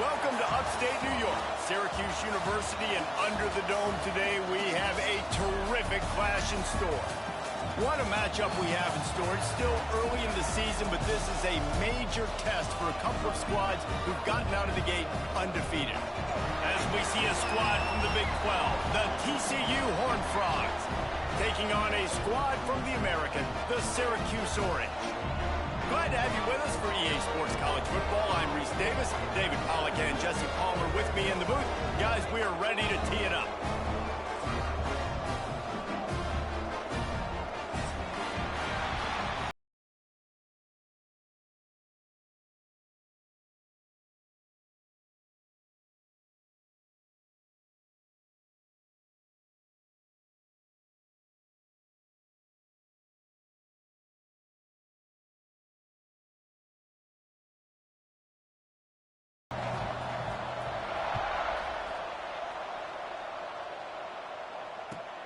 Welcome to upstate New York, Syracuse University, and under the dome today we have a terrific clash in store. What a matchup we have in store. It's still early in the season, but this is a major test for a couple of squads who've gotten out of the gate undefeated. As we see a squad from the Big 12, the TCU Horned Frogs, taking on a squad from the American, the Syracuse Orange. Glad to have you with us for EA Sports College Football. I'm Reese Davis, David Pollack and Jesse Palmer with me in the booth. Guys, we are ready to tee it up.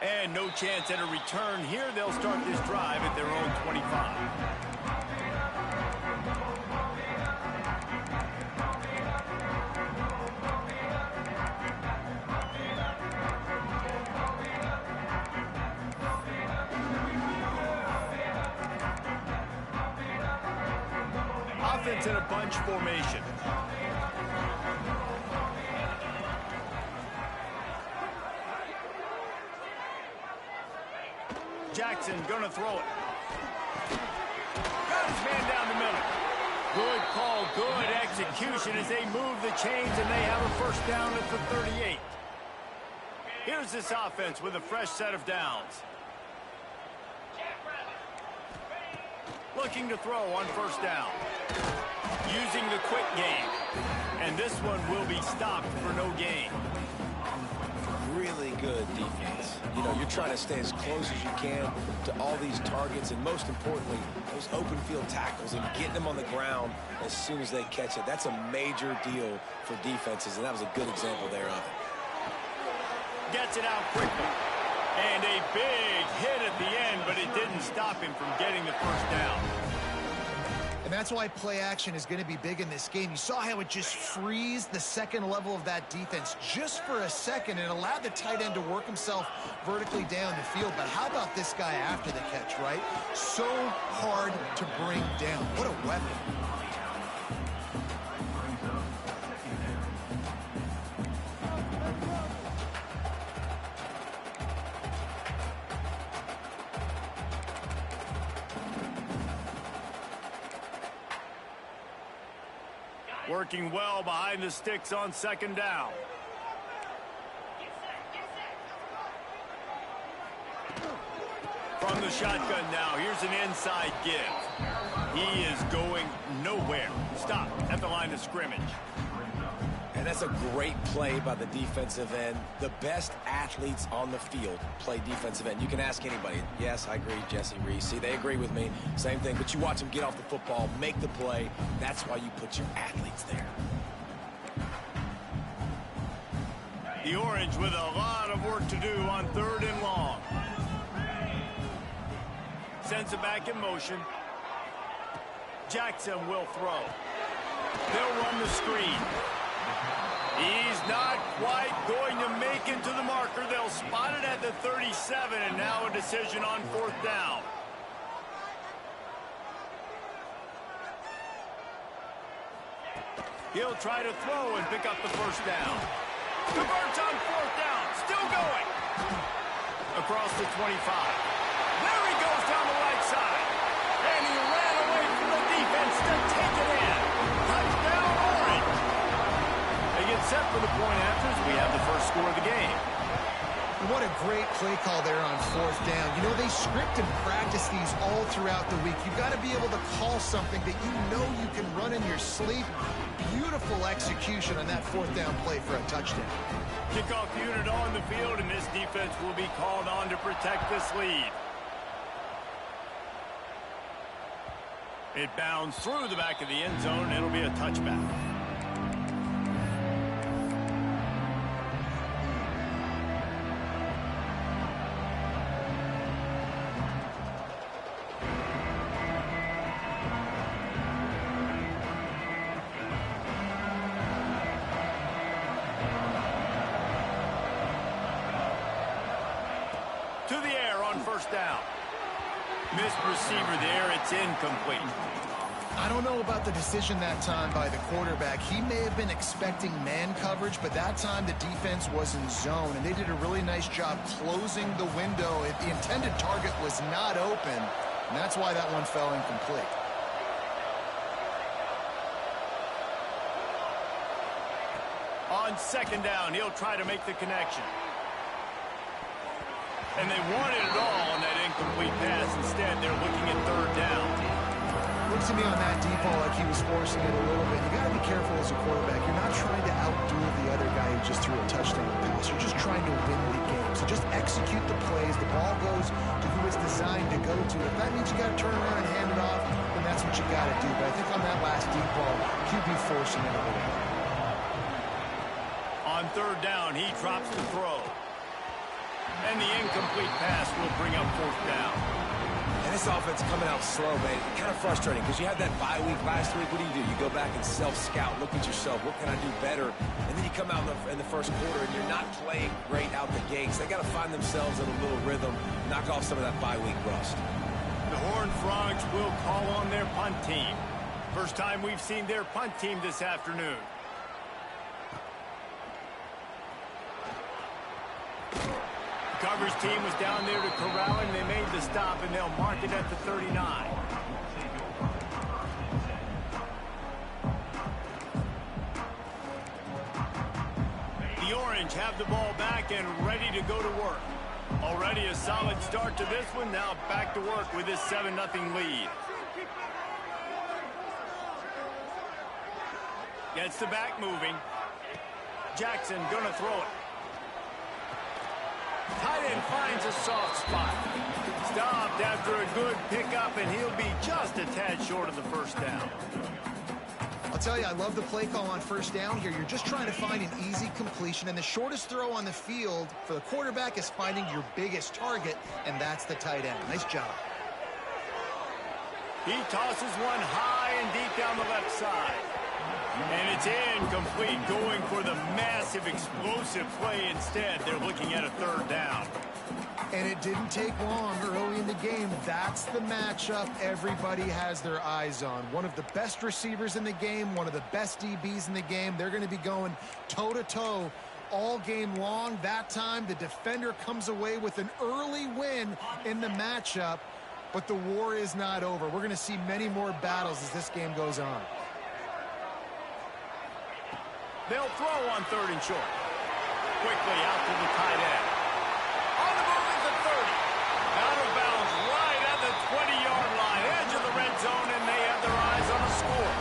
And no chance at a return here. They'll start this drive at their own 25. Offense in a bunch formation. Jackson gonna throw it. Got his man down the middle. Good call, good execution as they move the chains and they have a first down at the 38. Here's this offense with a fresh set of downs. Looking to throw on first down. Using the quick game. And this one will be stopped for no gain. Really good defense. You know, you're trying to stay as close as you can to all these targets, and most importantly, those open field tackles and getting them on the ground as soon as they catch it. That's a major deal for defenses, and that was a good example there of it. Gets it out quickly. And a big hit at the end, but it didn't stop him from getting the first down. And that's why play action is going to be big in this game. You saw how it just freezed the second level of that defense just for a second and allowed the tight end to work himself vertically down the field. But how about this guy after the catch, right? So hard to bring down. What a weapon. Working well behind the sticks on second down. From the shotgun now, here's an inside give. He is going nowhere. Stop at the line of scrimmage. And that's a great play by the defensive end. The best athletes on the field play defensive end. You can ask anybody. Yes, I agree, Jesse, Reese. See, they agree with me. Same thing. But you watch them get off the football, make the play. That's why you put your athletes there. The Orange with a lot of work to do on third and long. Sends it back in motion. Jackson will throw. They'll run the screen. He's not quite going to make it to the marker. They'll spot it at the 37, and now a decision on fourth down. He'll try to throw and pick up the first down. Converts on fourth down. Still going. Across the 25. There he goes down the right side. And he ran away from the defense to take it in. Touchdown, Orange. They get set for the point after as we have the first score of the game. What a great play call there on fourth down. You know, they script and practice these all throughout the week. You've got to be able to call something that you know you can run in your sleep. Beautiful execution on that fourth down play for a touchdown. Kickoff unit on the field, and this defense will be called on to protect this lead. It bounds through the back of the end zone. It'll be a touchback. the air on first down. Missed receiver there. It's incomplete. I don't know about the decision that time by the quarterback. He may have been expecting man coverage, but that time the defense was in zone, and they did a really nice job closing the window. The intended target was not open, and that's why that one fell incomplete. On second down, he'll try to make the connection. And they wanted it all on that incomplete pass. Instead, they're looking at third down. Looks to me on that deep ball like he was forcing it a little bit. You got to be careful as a quarterback. You're not trying to outdo the other guy who just threw a touchdown pass. You're just trying to win the game. So just execute the plays. The ball goes to who it's designed to go to. If that means you got to turn around and hand it off, then that's what you got to do. But I think on that last deep ball, QB forcing it a little bit. On third down, he drops the throw. And the incomplete pass will bring up fourth down. And this offense coming out slow, man. Kind of frustrating because you had that bye week last week. What do? You go back and self-scout, look at yourself. What can I do better? And then you come out in the first quarter and you're not playing great out the gates. They got to find themselves in a little rhythm, knock off some of that bye week rust. The Horned Frogs will call on their punt team. First time we've seen their punt team this afternoon. Coverage team was down there to corral him. They made the stop, and they'll mark it at the 39. The Orange have the ball back and ready to go to work. Already a solid start to this one. Now back to work with this 7-0 lead. Gets the back moving. Jackson gonna throw it. Tight end finds a soft spot. Stopped after a good pickup, and he'll be just a tad short of the first down. I'll tell you, I love the play call on first down here. You're just trying to find an easy completion, and the shortest throw on the field for the quarterback is finding your biggest target, and that's the tight end. Nice job. He tosses one high and deep down the left side. And it's incomplete, going for the massive explosive play instead. They're looking at a third down. And it didn't take long early in the game. That's the matchup everybody has their eyes on. One of the best receivers in the game, one of the best DBs in the game. They're going to be going toe-to-toe all game long. That time, the defender comes away with an early win in the matchup. But the war is not over. We're going to see many more battles as this game goes on. They'll throw on third and short. Quickly out to the tight end. On the move is the 30. Out of bounds right at the 20-yard line. Edge of the red zone, and they have their eyes on a score.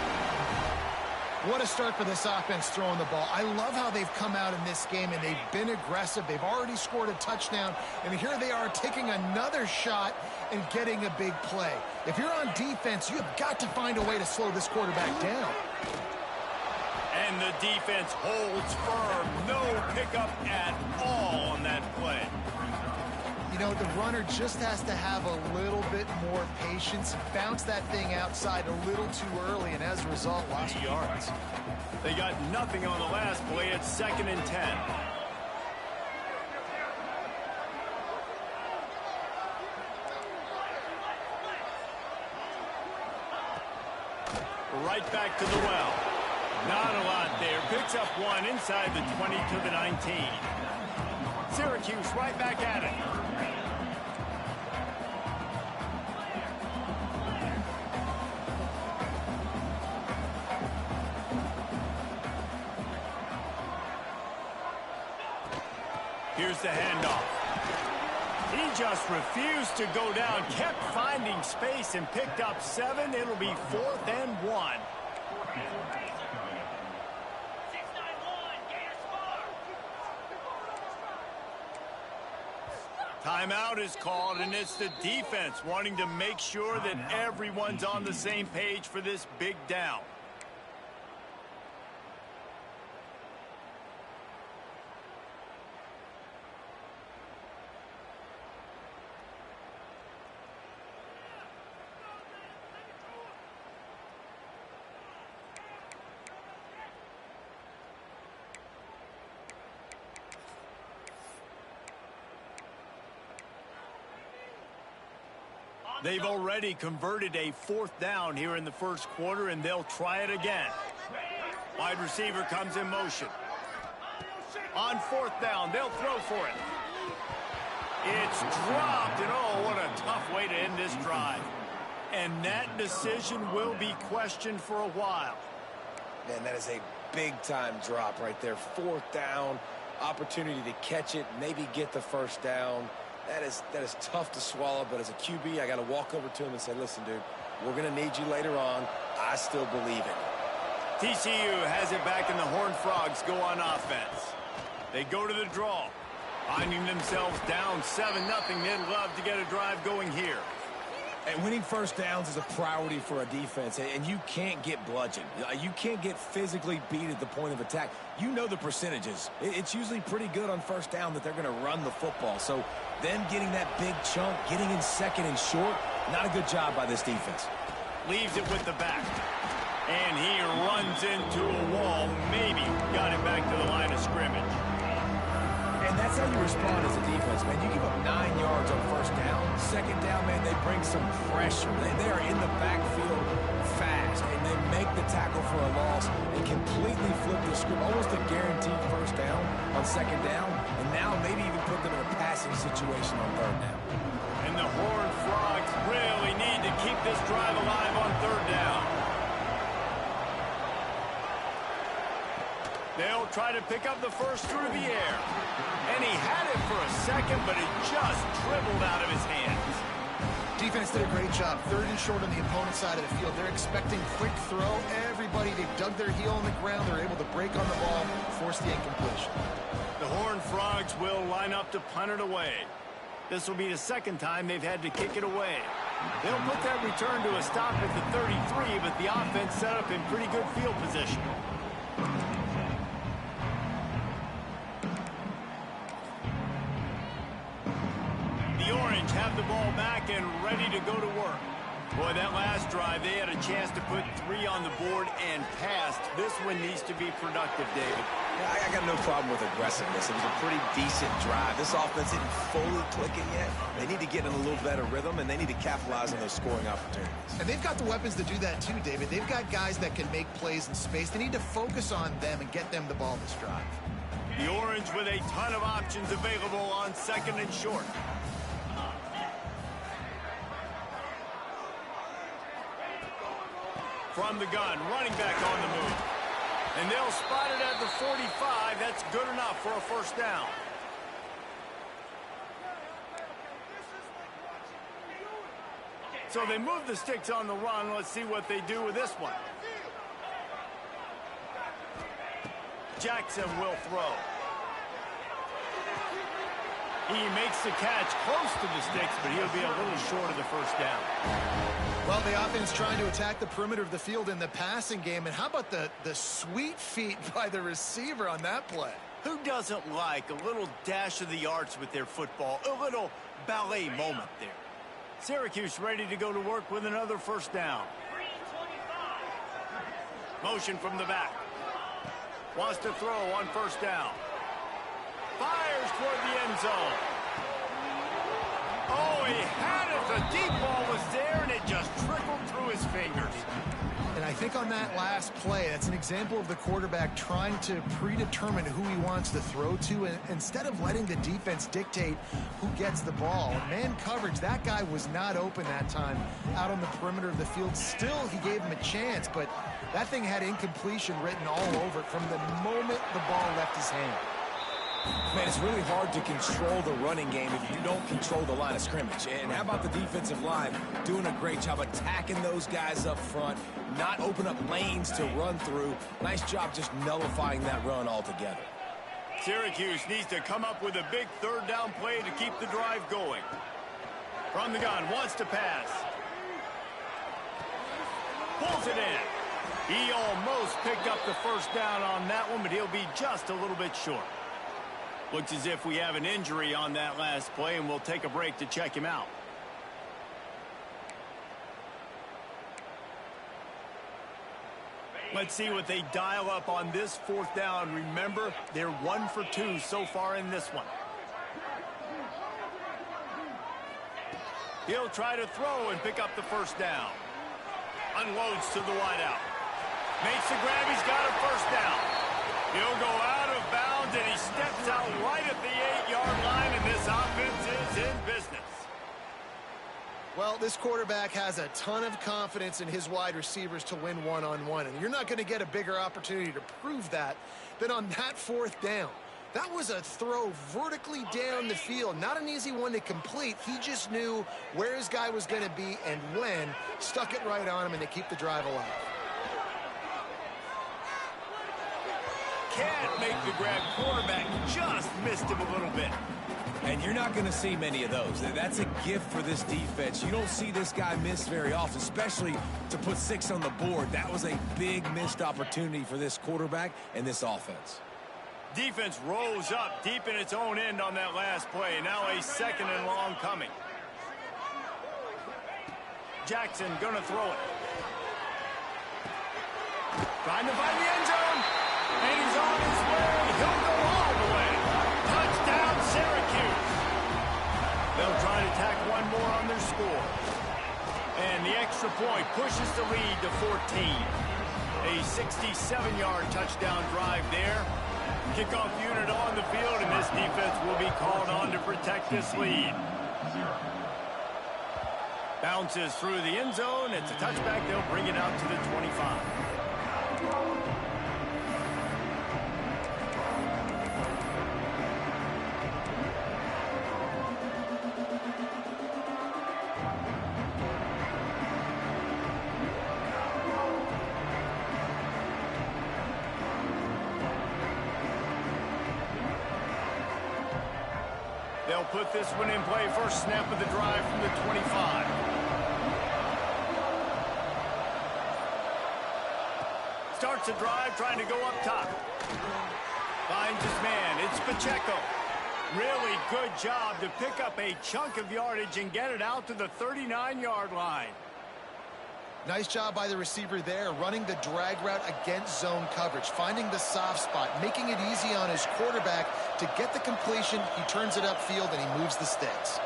What a start for this offense throwing the ball. I love how they've come out in this game, and they've been aggressive. They've already scored a touchdown, and here they are taking another shot and getting a big play. If you're on defense, you've got to find a way to slow this quarterback down. And the defense holds firm. No pickup at all on that play. You know, the runner just has to have a little bit more patience. Bounce that thing outside a little too early, and as a result, lost yards. They got nothing on the last play. It's 2nd and 10. Right back to the well. Not a lot there. Picks up one inside the 20 to the 19. Syracuse right back at it. Here's the handoff. He just refused to go down, kept finding space and picked up 7. It'll be 4th and 1. Timeout is called, and it's the defense wanting to make sure that everyone's on the same page for this big down. They've already converted a 4th down here in the first quarter, and they'll try it again. Wide receiver comes in motion. On 4th down, they'll throw for it. It's dropped, and oh, what a tough way to end this drive. And that decision will be questioned for a while. Man, that is a big-time drop right there. 4th down, opportunity to catch it, maybe get the first down. That is tough to swallow, but as a QB, I got to walk over to him and say, listen, dude, we're going to need you later on. I still believe it. TCU has it back, and the Horned Frogs go on offense. They go to the draw. Finding themselves down 7-0, they'd love to get a drive going here. And winning first downs is a priority for a defense, and you can't get bludgeoned. You can't get physically beat at the point of attack. You know the percentages. It's usually pretty good on first down that they're going to run the football. So them getting that big chunk, getting in second and short, not a good job by this defense. Leaves it with the back. And he runs into a wall. Maybe got it back to the line of scrimmage. And that's how you respond as a defense, man. You give up 9 yards on first down. Second down, man, they bring some pressure. They are in the backfield fast, and they make the tackle for a loss and completely flip the script. Almost a guaranteed first down on second down, and now maybe even put them in a passing situation on third down. And the Horned Frogs really need to keep this drive alive on third down. They'll try to pick up the first through the air. And he had it for a second, but it just dribbled out of his hands. Defense did a great job. 3rd and short on the opponent's side of the field. They're expecting quick throw. Everybody, they've dug their heel on the ground. They're able to break on the ball, force the incompletion. The Horned Frogs will line up to punt it away. This will be the 2nd time they've had to kick it away. They'll put that return to a stop at the 33, but the offense set up in pretty good field position. Have the ball back and ready to go to work. Boy, that last drive, they had a chance to put 3 on the board and passed. This one needs to be productive, David. Yeah, I got no problem with aggressiveness. It was a pretty decent drive. This offense isn't fully clicking yet. They need to get in a little better rhythm, and they need to capitalize on those scoring opportunities. And they've got the weapons to do that too, David. They've got guys that can make plays in space. They need to focus on them and get them the ball this drive. The Orange with a ton of options available on 2nd and short. From the gun, running back on the move. And they'll spot it at the 45. That's good enough for a first down. So they move the sticks on the run. Let's see what they do with this one. Jackson will throw. He makes the catch close to the sticks, but he'll be a little short of the first down. Well, the offense trying to attack the perimeter of the field in the passing game. And how about the sweet feet by the receiver on that play? Who doesn't like a little dash of the arts with their football? A little ballet moment there. Syracuse ready to go to work with another first down. Motion from the back. Wants to throw on first down. Fires toward the end zone. Oh, he had it. The deep ball was there, and it just trickled through his fingers. And I think on that last play, that's an example of the quarterback trying to predetermine who he wants to throw to, and instead of letting the defense dictate who gets the ball. Man coverage, that guy was not open that time out on the perimeter of the field. Still, he gave him a chance, but that thing had incompletion written all over it from the moment the ball left his hand. Man, it's really hard to control the running game if you don't control the line of scrimmage. And how about the defensive line doing a great job attacking those guys up front, not open up lanes to run through. Nice job just nullifying that run altogether. Syracuse needs to come up with a big third down play to keep the drive going. From the gun, wants to pass. Pulls it in. He almost picked up the first down on that one, but he'll be just a little bit short. Looks as if we have an injury on that last play, and we'll take a break to check him out. Let's see what they dial up on this fourth down. Remember, they're 1 for 2 so far in this one. He'll try to throw and pick up the first down. Unloads to the wideout. Makes the grab. He's got a first down. He'll go out of bounds, and he steps out right at the 8-yard line, and this offense is in business. Well, this quarterback has a ton of confidence in his wide receivers to win one-on-one, and you're not going to get a bigger opportunity to prove that than on that fourth down. That was a throw vertically down the field. Not an easy one to complete. He just knew where his guy was going to be and when. Stuck it right on him, and they keep the drive alive. Can't make the grab. Quarterback just missed him a little bit. And you're not going to see many of those. That's a gift for this defense. You don't see this guy miss very often, especially to put 6 on the board. That was a big missed opportunity for this quarterback and this offense. Defense rose up deep in its own end on that last play. Now a 2nd and long coming. Jackson going to throw it. Trying to find the end zone. And he's on his way. He'll go all the way. Touchdown, Syracuse. They'll try to tack one more on their score. And the extra point pushes the lead to 14. A 67-yard touchdown drive there. Kickoff unit on the field, and this defense will be called on to protect this lead. Bounces through the end zone. It's a touchback. They'll bring it out to the 25. They'll put this one in play. First snap of the drive from the 25. Starts a drive trying to go up top. Finds his man. It's Pacheco. Really good job to pick up a chunk of yardage and get it out to the 39-yard line. Nice job by the receiver there, running the drag route against zone coverage, finding the soft spot, making it easy on his quarterback to get the completion. He turns it upfield, and he moves the sticks.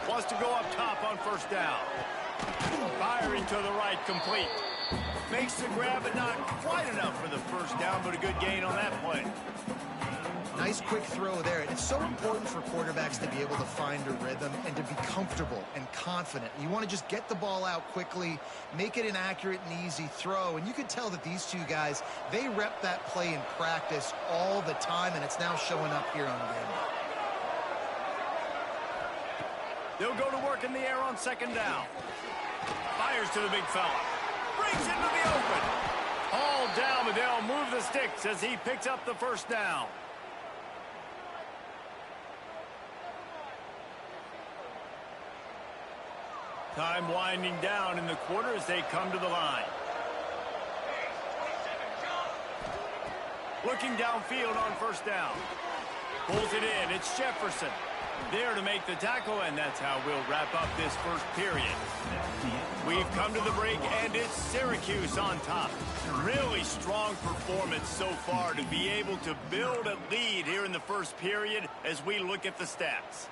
Wants to go up top on first down. Firing to the right, complete. Makes the grab, but not quite enough for the first down, but a good gain on that play. Nice quick throw there. And it's so important for quarterbacks to be able to find a rhythm and to be comfortable and confident. You want to just get the ball out quickly, make it an accurate and easy throw. And you can tell that these two guys, they rep that play in practice all the time, and it's now showing up here on game. They'll go to work in the air on second down. Fires to the big fella. Brings into the open. All down, but they'll move the sticks as he picks up the first down. Time winding down in the quarter as they come to the line. Looking downfield on first down. Pulls it in. It's Jefferson. There to make the tackle, and that's how we'll wrap up this first period. We've come to the break, and it's Syracuse on top. Really strong performance so far to be able to build a lead here in the first period as we look at the stats.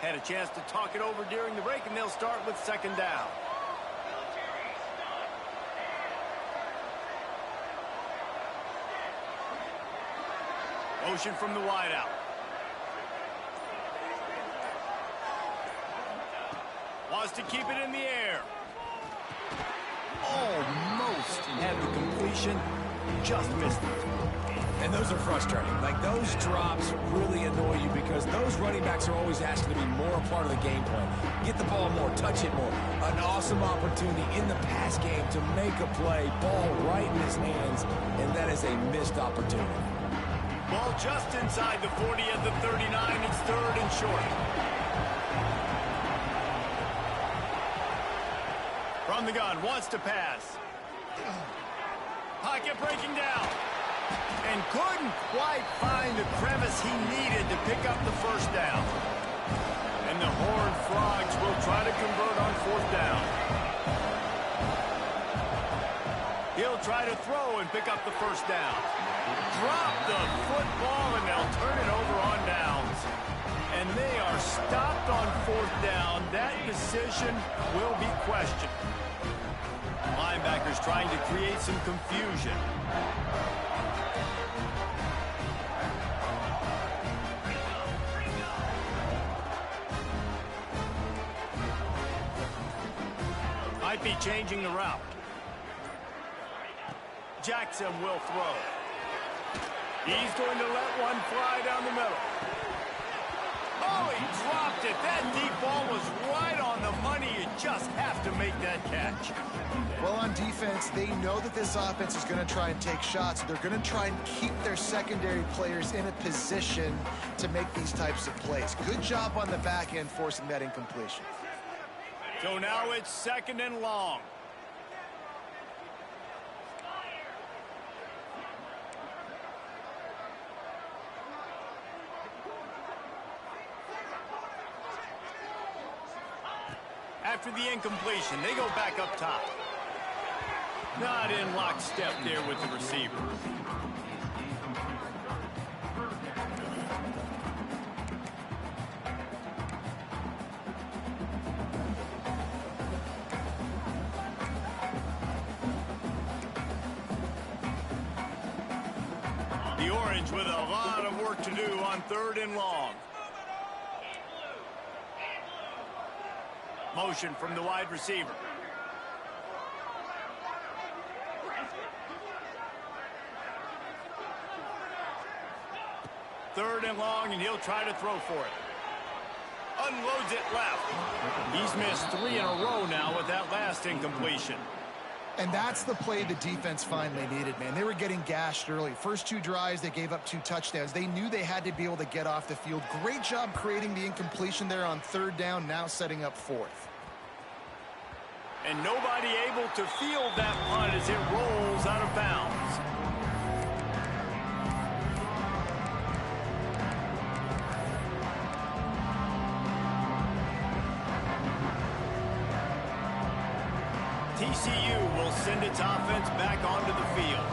Had a chance to talk it over during the break, and they'll start with second down. Motion from the wideout. Wants to keep it in the air. Almost had the completion. Just missed it. And those are frustrating. Like, those drops really annoy you because those running backs are always asking to be more a part of the game plan. Get the ball more, touch it more. An awesome opportunity in the pass game to make a play, ball right in his hands, and that is a missed opportunity. Ball just inside the 40 at the 39. It's third and short. From the gun, wants to pass. Pocket breaking down. And couldn't quite find the crevice he needed to pick up the first down. And the Horned Frogs will try to convert on fourth down. He'll try to throw and pick up the first down. Drop the football, and they'll turn it over on downs. And they are stopped on fourth down. That decision will be questioned. Linebackers trying to create some confusion. Might be changing the route. Jackson will throw. He's going to let one fly down the middle. Oh, he dropped it. That deep ball was right on the money. You just have to make that catch. Well, on defense, they know that this offense is going to try and take shots. They're going to try and keep their secondary players in a position to make these types of plays. Good job on the back end forcing that incompletion. So now it's 2nd and long. After the incompletion, they go back up top. Not in lockstep there with the receiver. The Orange with a lot of work to do on 3rd and long. Motion from the wide receiver. Third and long, and he'll try to throw for it. Unloads it left. He's missed 3 in a row now with that last incompletion. And that's the play the defense finally needed, man. They were getting gashed early. First 2 drives, they gave up 2 touchdowns. They knew they had to be able to get off the field. Great job creating the incompletion there on 3rd down, now setting up 4th. And nobody able to field that punt as it rolls out of bounds. TCU will send its offense back onto the field.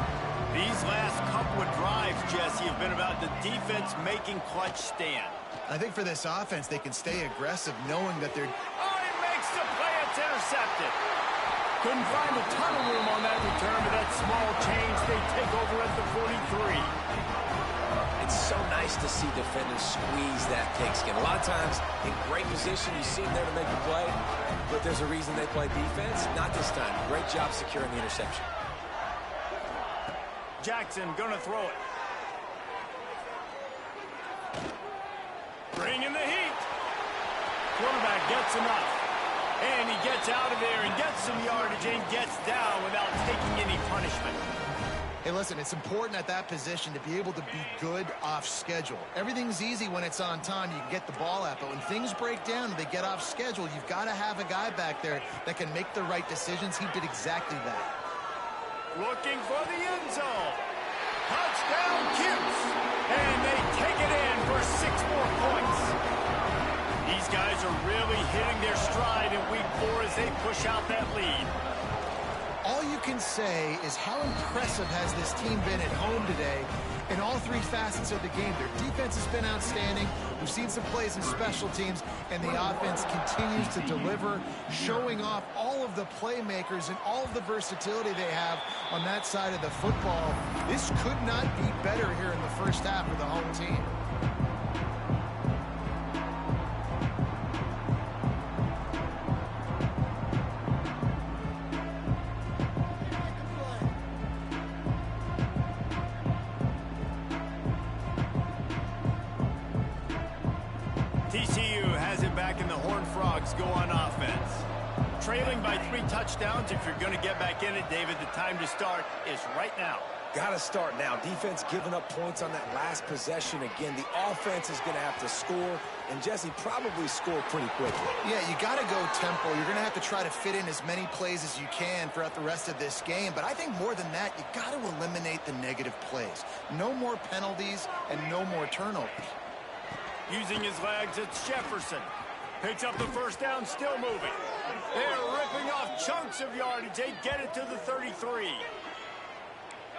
These last couple of drives, Jesse, have been about the defense making clutch stand. I think for this offense, they can stay aggressive knowing that they're... Oh, he makes the play. It's intercepted. Couldn't find a ton of room on that return, but that small change, they take over at the 43. It's so nice to see defenders squeeze that pigskin. A lot of times, in great position, you see them there to make the play, but there's a reason they play defense. Not this time. Great job securing the interception. Jackson gonna throw it. Bringing the heat. Quarterback gets enough. And he gets out of there and gets some yardage and gets down without taking any punishment. Hey, listen, it's important at that position to be able to be good off schedule. Everything's easy when it's on time. You can get the ball out. But when things break down and they get off schedule, you've got to have a guy back there that can make the right decisions. He did exactly that. Looking for the end zone. Touchdown, Cutes. And they take it in for 6 more points. These guys are really hitting their stride in week 4 as they push out that lead. All you can say is how impressive has this team been at home today in all 3 facets of the game. Their defense has been outstanding. We've seen some plays in special teams, and the offense continues to deliver, showing off all of the playmakers and all of the versatility they have on that side of the football. This could not be better here in the first half for the home team. TCU has it back, and the Horned Frogs go on offense. Trailing by 3 touchdowns. If you're going to get back in it, David, the time to start is right now. Got to start now. Defense giving up points on that last possession. Again, the offense is going to have to score, and Jesse probably score pretty quickly. Yeah, you got to go tempo. You're going to have to try to fit in as many plays as you can throughout the rest of this game. But I think more than that, you got to eliminate the negative plays. No more penalties and no more turnovers. Using his legs, it's Jefferson. Picks up the first down, still moving. They're ripping off chunks of yardage. They get it to the 33.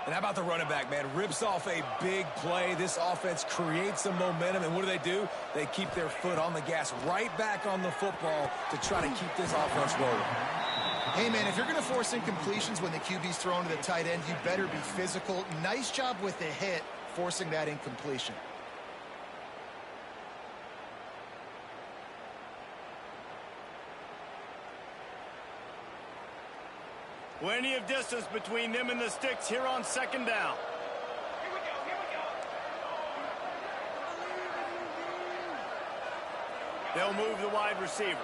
And how about the running back, man? Rips off a big play. This offense creates some momentum, and what do? They keep their foot on the gas right back on the football to try to keep this offense rolling. Hey, man, if you're going to force incompletions when the QB's thrown to the tight end, you better be physical. Nice job with the hit, forcing that incompletion. Plenty of distance between them and the sticks here on second down. They'll move the wide receiver.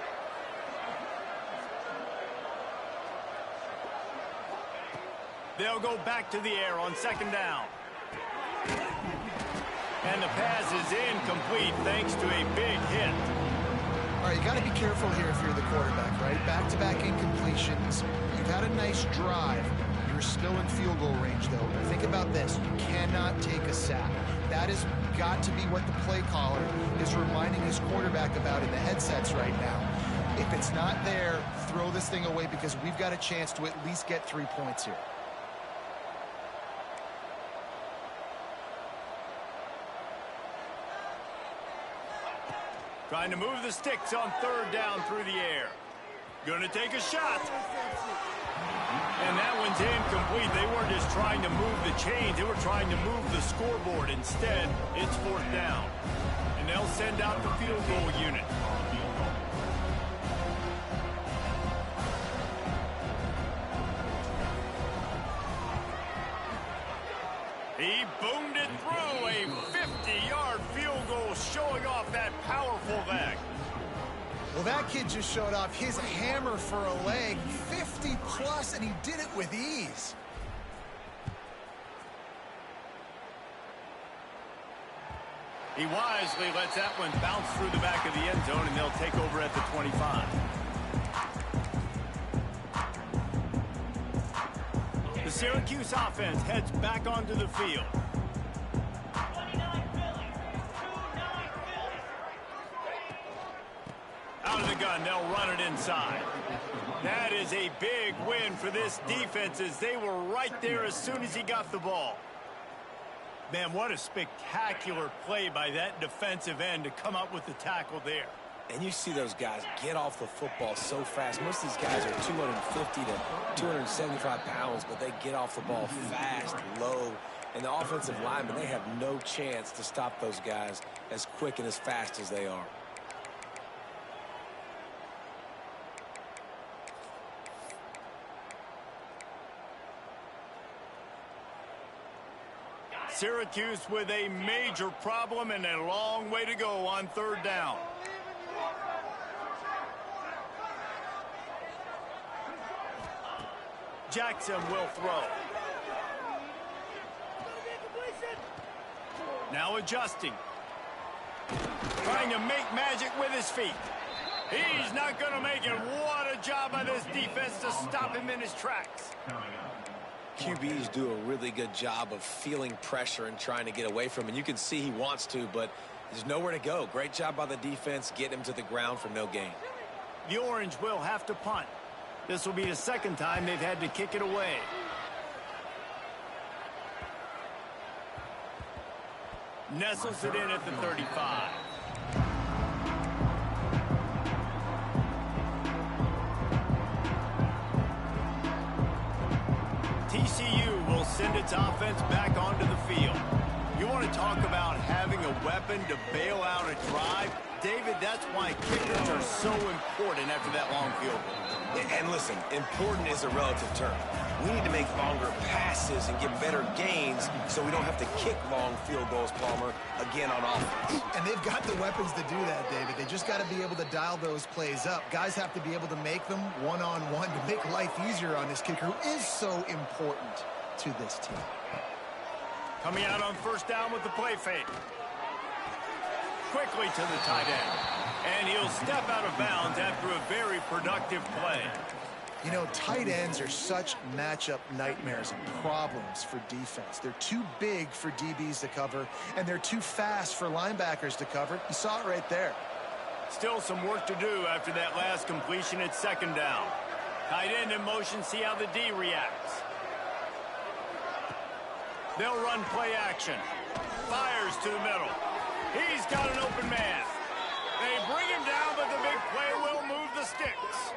They'll go back to the air on second down. And the pass is incomplete thanks to a big hit. All right, you got to be careful here if you're the quarterback, right? Back-to-back incompletions. You've had a nice drive. You're still in field goal range, though. Think about this. You cannot take a sack. That has got to be what the play caller is reminding his quarterback about in the headsets right now. If it's not there, throw this thing away because we've got a chance to at least get 3 points here. Trying to move the sticks on third down through the air. Gonna take a shot. And that one's incomplete. They weren't just trying to move the chains. They were trying to move the scoreboard. Instead, it's fourth down. And they'll send out the field goal unit. He boomed it through. A 50-yard field goal showing off that powerful leg. Well, that kid just showed off his hammer for a leg, 50-plus, and he did it with ease. He wisely lets that one bounce through the back of the end zone, and they'll take over at the 25. The Syracuse offense heads back onto the field. Out of the gun, they'll run it inside. That is a big win for this defense as they were right there as soon as he got the ball. Man, what a spectacular play by that defensive end to come up with the tackle there. And you see those guys get off the football so fast. Most of these guys are 250 to 275 pounds, but they get off the ball fast, low. And the offensive linemen, they have no chance to stop those guys as quick and as fast as they are. Syracuse with a major problem and a long way to go on third down. Jackson will throw. Now adjusting. Trying to make magic with his feet. He's not going to make it. What a job by this defense to stop him in his tracks. QBs do a really good job of feeling pressure and trying to get away from him. And you can see he wants to, but there's nowhere to go. Great job by the defense, getting him to the ground for no gain. The Orange will have to punt. This will be the second time they've had to kick it away. Nestles it in at the 35. TCU will send its offense back onto the field. You want to talk about having a weapon to bail out a drive? David, that's why kickers are so important after that long field goal. And listen, important is a relative term. We need to make longer passes and get better gains so we don't have to kick long field goals, Palmer, again on offense. And they've got the weapons to do that, David. They just got to be able to dial those plays up. Guys have to be able to make them one-on-one to make life easier on this kicker who is so important to this team. Coming out on first down with the play fake. Quickly to the tight end. And he'll step out of bounds after a very productive play. You know, tight ends are such matchup nightmares and problems for defense. They're too big for DBs to cover, and they're too fast for linebackers to cover. You saw it right there. Still some work to do after that last completion at second down. Tight end in motion, see how the D reacts. They'll run play action. Fires to the middle. He's got an open man. They bring him down, but the big play will move the sticks.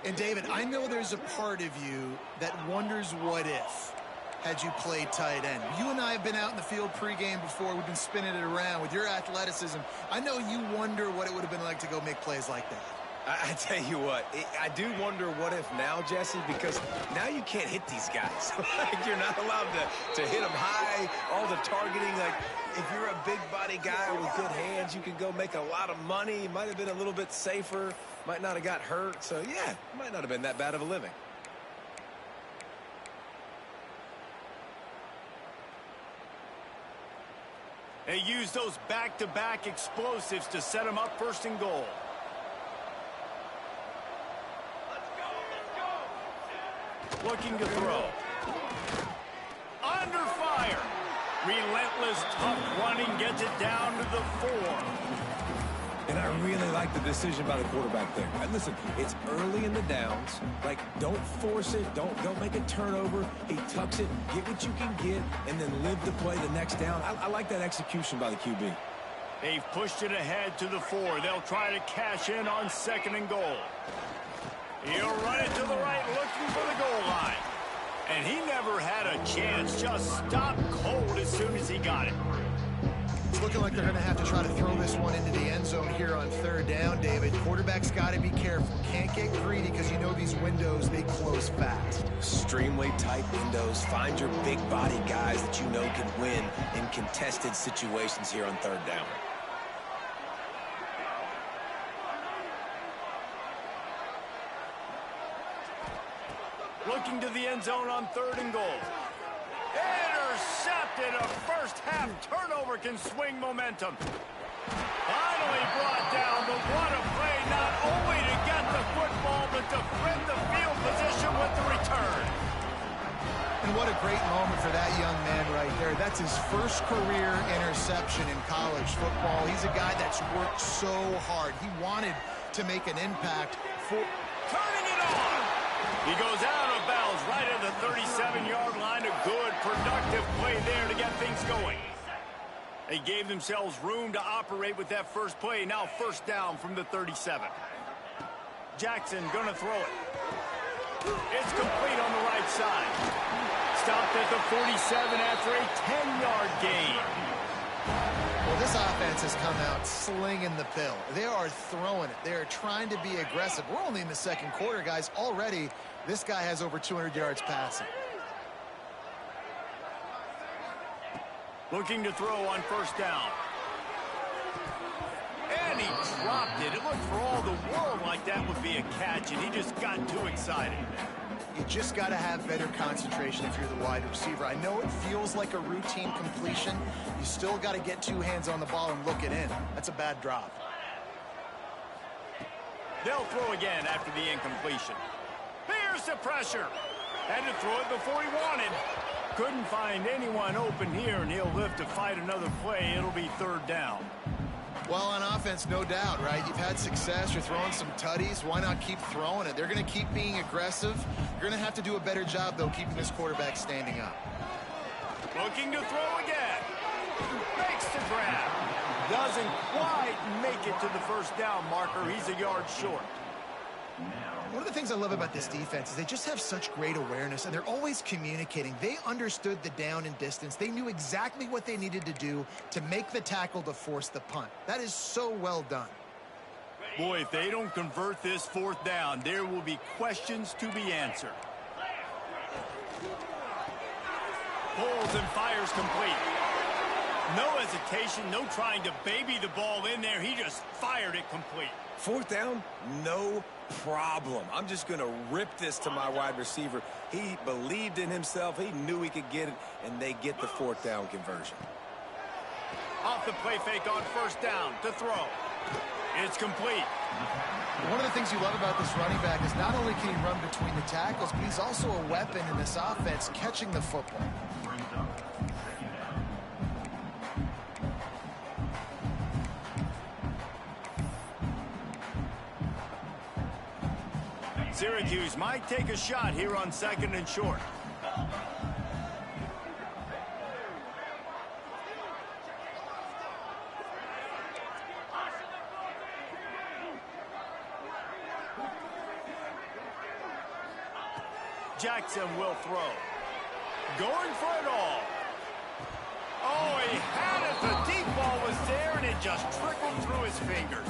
And David, I know there's a part of you that wonders what if had you played tight end. You and I have been out in the field pregame before. We've been spinning it around with your athleticism. I know you wonder what it would have been like to go make plays like that. I tell you what, I do wonder what if now, Jesse, because now you can't hit these guys. Like, you're not allowed to hit them high, all the targeting. Like, if you're a big body guy with good hands, you can go make a lot of money. Might have been a little bit safer, might not have got hurt. So, yeah, might not have been that bad of a living. They use those back-to-back explosives to set them up first and goal. Looking to throw. Under fire. Relentless, tough running gets it down to the 4. And I really like the decision by the quarterback there. And listen, it's early in the downs. Like, don't force it. Don't make a turnover. He tucks it, get what you can get, and then live to play the next down. I like that execution by the QB. They've pushed it ahead to the 4. They'll try to cash in on second and goal. He'll run it to the right, looking for the goal line. And he never had a chance. Just stopped cold as soon as he got it. It's looking like they're going to have to try to throw this one into the end zone here on third down, David. Quarterback's got to be careful. Can't get greedy because you know these windows, they close fast. Extremely tight windows. Find your big body guys that you know can win in contested situations here on third down. Looking to the end zone on third and goal. Intercepted. A first-half turnover can swing momentum. Finally brought down, but what a play, not only to get the football, but to flip the field position with the return. And what a great moment for that young man right there. That's his first career interception in college football. He's a guy that's worked so hard. He wanted to make an impact for... Turning it on. He goes out of bounds right at the 37-yard line. A good, productive play there to get things going. They gave themselves room to operate with that first play. Now first down from the 37. Jackson going to throw it. It's complete on the right side. Stopped at the 47 after a 10-yard gain. Well, this offense has come out slinging the pill. They are throwing it. They are trying to be aggressive. We're only in the second quarter, guys. Already, this guy has over 200 yards passing. Looking to throw on first down. And he dropped it. It looked for all the world like that would be a catch, and he just got too excited. You just got to have better concentration if you're the wide receiver. I know it feels like a routine completion. You still got to get two hands on the ball and look it in. That's a bad drop. They'll throw again after the incompletion. Here's the pressure. Had to throw it before he wanted. Couldn't find anyone open here, and he'll live to fight another play. It'll be third down. Well, on offense, no doubt, right? You've had success. You're throwing some tutties. Why not keep throwing it? They're going to keep being aggressive. You're going to have to do a better job, though, keeping this quarterback standing up. Looking to throw again. Makes the grab. Doesn't quite make it to the first down marker. He's a yard short. One of the things I love about this defense is they just have such great awareness, and they're always communicating. They understood the down and distance. They knew exactly what they needed to do to make the tackle to force the punt. That is so well done. Boy, if they don't convert this fourth down, there will be questions to be answered. Pulls and fires complete. No hesitation, no trying to baby the ball in there. He just fired it complete. Fourth down, no problem. I'm just going to rip this to my wide receiver. He believed in himself. He knew he could get it, and they get the fourth down conversion. Off the play fake on first down to throw. It's complete. One of the things you love about this running back is not only can he run between the tackles, but he's also a weapon in this offense catching the football. Syracuse might take a shot here on second and short. Jackson will throw. Going for it all. Oh, he had it. The deep ball was there, and it just trickled through his fingers.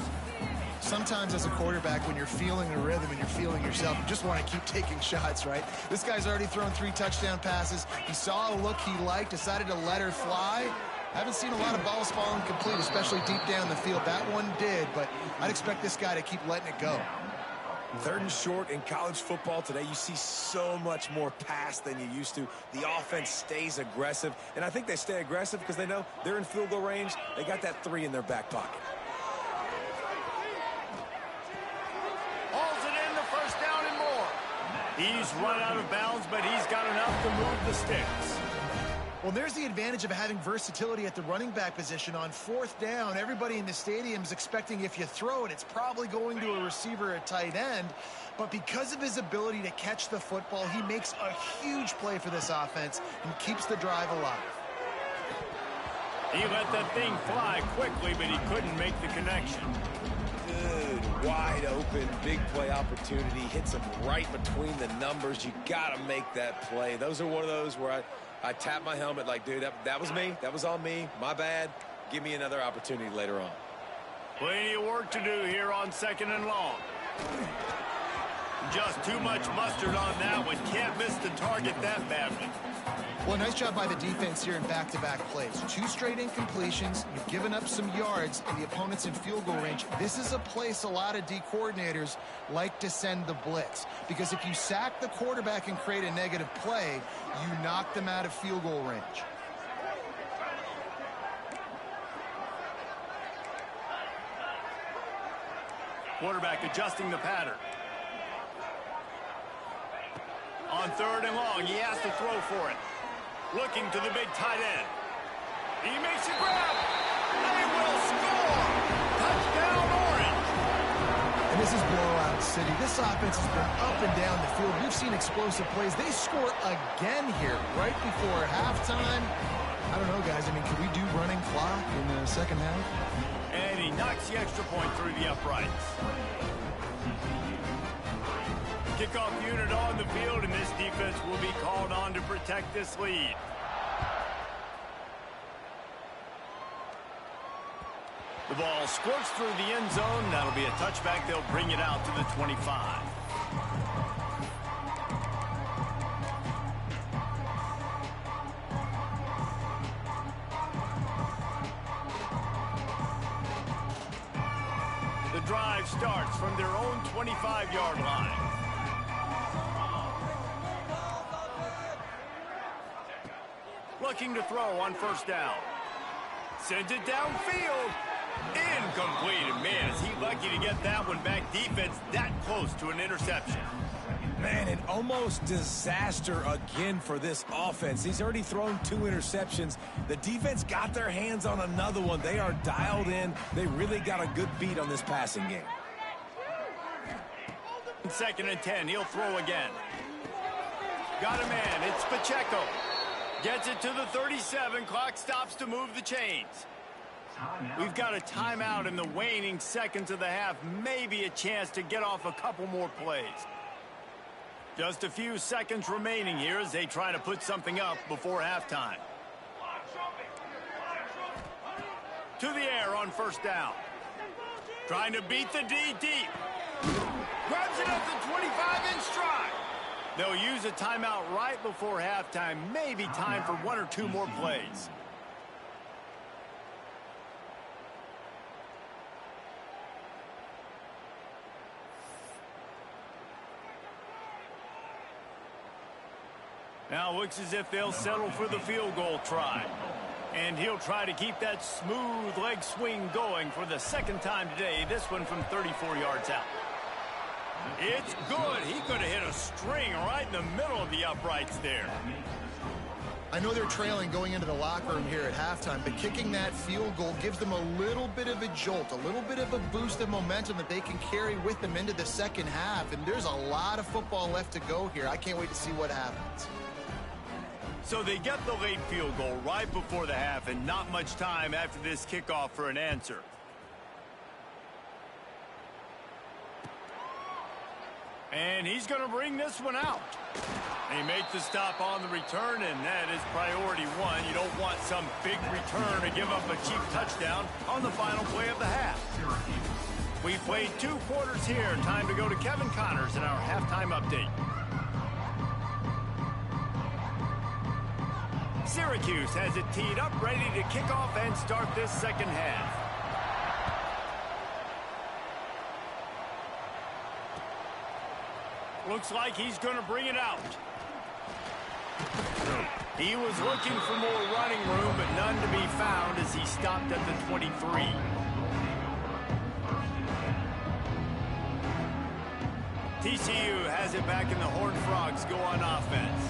Sometimes as a quarterback, when you're feeling a rhythm and you're feeling yourself, you just want to keep taking shots, right? This guy's already thrown 3 touchdown passes. He saw a look he liked, decided to let her fly. Haven't seen a lot of balls falling complete, especially deep down the field. That one did, but I'd expect this guy to keep letting it go. 3rd and short in college football today, you see so much more pass than you used to. The offense stays aggressive, and I think they stay aggressive because they know they're in field goal range. They got that 3 in their back pocket. Hauls it in, the first down and more. He's run out of bounds, but he's got enough to move the sticks. Well, there's the advantage of having versatility at the running back position. On 4th down, everybody in the stadium is expecting if you throw it, it's probably going to a receiver at tight end. But because of his ability to catch the football, he makes a huge play for this offense and keeps the drive alive. He let that thing fly quickly, but he couldn't make the connection. Good, wide open, big play opportunity. Hits him right between the numbers. You got to make that play. Those are one of those where I tap my helmet like, dude, that was me. That was on me. My bad. Give me another opportunity later on. Plenty of work to do here on 2nd and long. Just too much mustard on that one. Can't miss the target that badly. Well, nice job by the defense here in back-to-back plays. 2 straight incompletions. You've given up some yards, and the opponent's in field goal range. This is a place a lot of D coordinators like to send the blitz, because if you sack the quarterback and create a negative play, you knock them out of field goal range. Quarterback adjusting the pattern. On 3rd and long, he has to throw for it. Looking to the big tight end. He makes a grab. They will score. Touchdown, Orange. And this is blowout city. This offense has been up and down the field. We've seen explosive plays. They score again here right before halftime. I don't know, guys. I mean, can we do running clock in the 2nd half? And he knocks the extra point through the uprights. Kickoff unit on the field, and this defense will be called on to protect this lead. The ball squirts through the end zone. That'll be a touchback. They'll bring it out to the 25. The drive starts from their own 25-yard line. Looking to throw on 1st down. Sends it downfield. Incomplete. And man, is he lucky to get that one back. Defense that close to an interception. Man, an almost disaster again for this offense. He's already thrown 2 interceptions. The defense got their hands on another one. They are dialed in. They really got a good beat on this passing game. 2nd and 10. He'll throw again. Got a man. It's Pacheco. Gets it to the 37. Clock stops to move the chains. We've got a timeout in the waning seconds of the half. Maybe a chance to get off a couple more plays. Just a few seconds remaining here as they try to put something up before halftime. To the air on 1st down. Trying to beat the D deep. Grabs it up to 25 in stride. They'll use a timeout right before halftime. Maybe time for 1 or 2 more plays. Now looks as if they'll settle for the field goal try. And he'll try to keep that smooth leg swing going for the 2nd time today. This one from 34 yards out. It's good. He could have hit a string right in the middle of the uprights there. I know they're trailing going into the locker room here at halftime, but kicking that field goal gives them a little bit of a jolt, a little bit of a boost of momentum that they can carry with them into the 2nd half. And there's a lot of football left to go here. I can't wait to see what happens. So they get the late field goal right before the half, and not much time after this kickoff for an answer. And he's going to bring this one out. They make the stop on the return, and that is priority one. You don't want some big return to give up a cheap touchdown on the final play of the half. We've played 2 quarters here. Time to go to Kevin Connors in our halftime update. Syracuse has it teed up, ready to kick off and start this second half. Looks like he's going to bring it out. He was looking for more running room, but none to be found as he stopped at the 23. TCU has it back, and the Horned Frogs go on offense.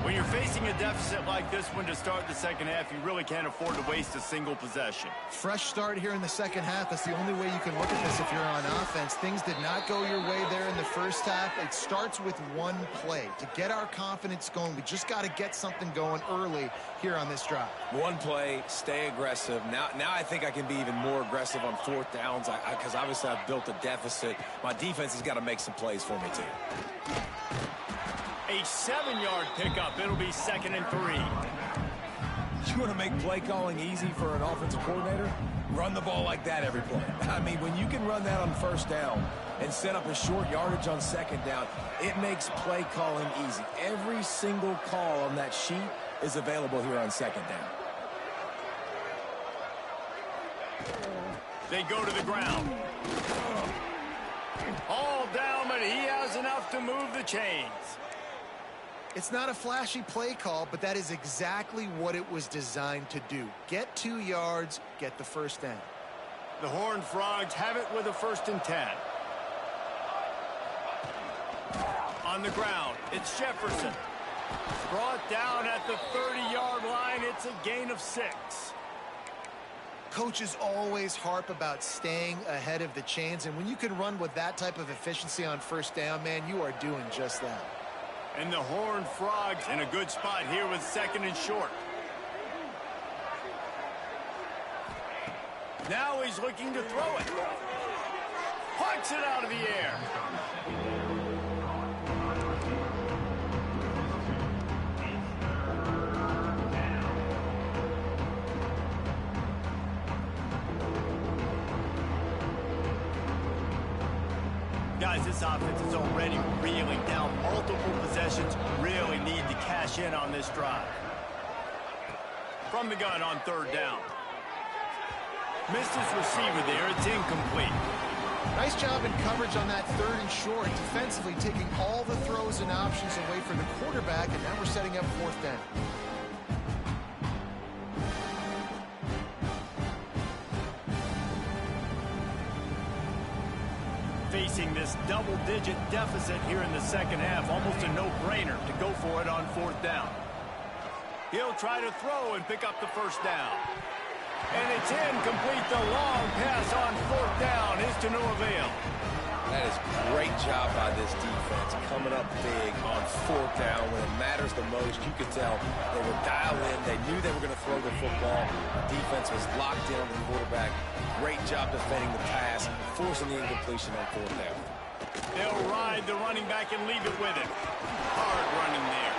When you're facing a deficit like this one to start the second half, you really can't afford to waste a single possession. Fresh start here in the second half. That's the only way you can look at this if you're on offense. Things did not go your way there in the first half. It starts with one play. To get our confidence going, we just got to get something going early here on this drive. One play, stay aggressive. Now I think I can be even more aggressive on 4th downs because obviously I've built a deficit. My defense has got to make some plays for me too. A 7-yard pickup. It'll be 2nd and 3. You want to make play calling easy for an offensive coordinator? Run the ball like that every play. I mean, when you can run that on 1st down and set up a short yardage on 2nd down, it makes play calling easy. Every single call on that sheet is available here on 2nd down. They go to the ground. All down, but he has enough to move the chains. It's not a flashy play call, but that is exactly what it was designed to do. Get 2 yards, get the 1st down. The Horned Frogs have it with a 1st and 10. On the ground, it's Jefferson. Brought down at the 30-yard line. It's a gain of 6. Coaches always harp about staying ahead of the chains, and when you can run with that type of efficiency on 1st down, man, you are doing just that. And the Horned Frogs in a good spot here with 2nd and short. Now he's looking to throw it. Plucks it out of the air. Guys, this offense is already reeling down. Multiple possessions, really need to cash in on this drive. From the gun on 3rd down. Missed his receiver there. It's incomplete. Nice job in coverage on that 3rd and short. Defensively taking all the throws and options away for the quarterback, and now we're setting up 4th down. Facing this double-digit deficit here in the second half, almost a no-brainer to go for it on 4th down. He'll try to throw and pick up the 1st down. And it's incomplete. The long pass on 4th down is to no avail. That is a great job by this defense, coming up big on 4th down when it matters the most. You could tell they were dialed in. They knew they were going to throw the football. The defense was locked in on the quarterback. Great job defending the pass, forcing the incompletion on 4th down. They'll ride the running back and leave it with him. Hard running there.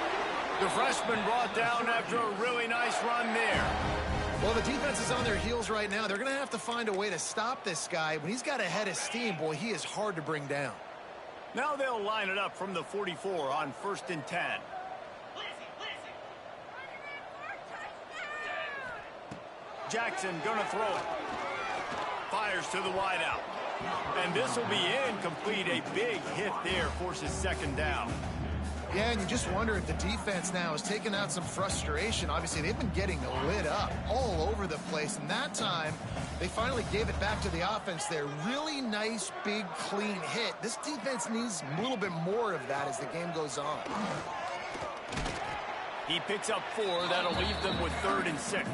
The freshman brought down after a really nice run there. Well, the defense is on their heels right now. They're going to have to find a way to stop this guy. When he's got a head of steam, boy, he is hard to bring down. Now they'll line it up from the 44 on 1st and 10. Jackson gonna throw it. Fires to the wideout. And this will be incomplete. A big hit there forces 2nd down. Yeah, and you just wonder if the defense now is taking out some frustration. Obviously, they've been getting lit up all over the place. And that time, they finally gave it back to the offense there. Really nice, big, clean hit. This defense needs a little bit more of that as the game goes on. He picks up 4. That'll leave them with 3rd and 6.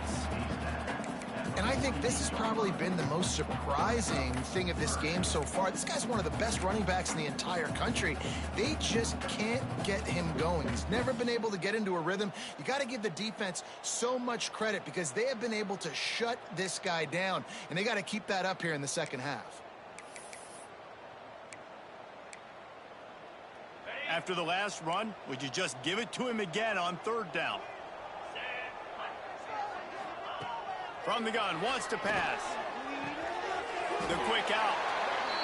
And I think this has probably been the most surprising thing of this game so far. This guy's one of the best running backs in the entire country. They just can't get him going. He's never been able to get into a rhythm. You got to give the defense so much credit because they have been able to shut this guy down, and they got to keep that up here in the second half. After the last run, would you just give it to him again on third down? From the gun, wants to pass. The quick out.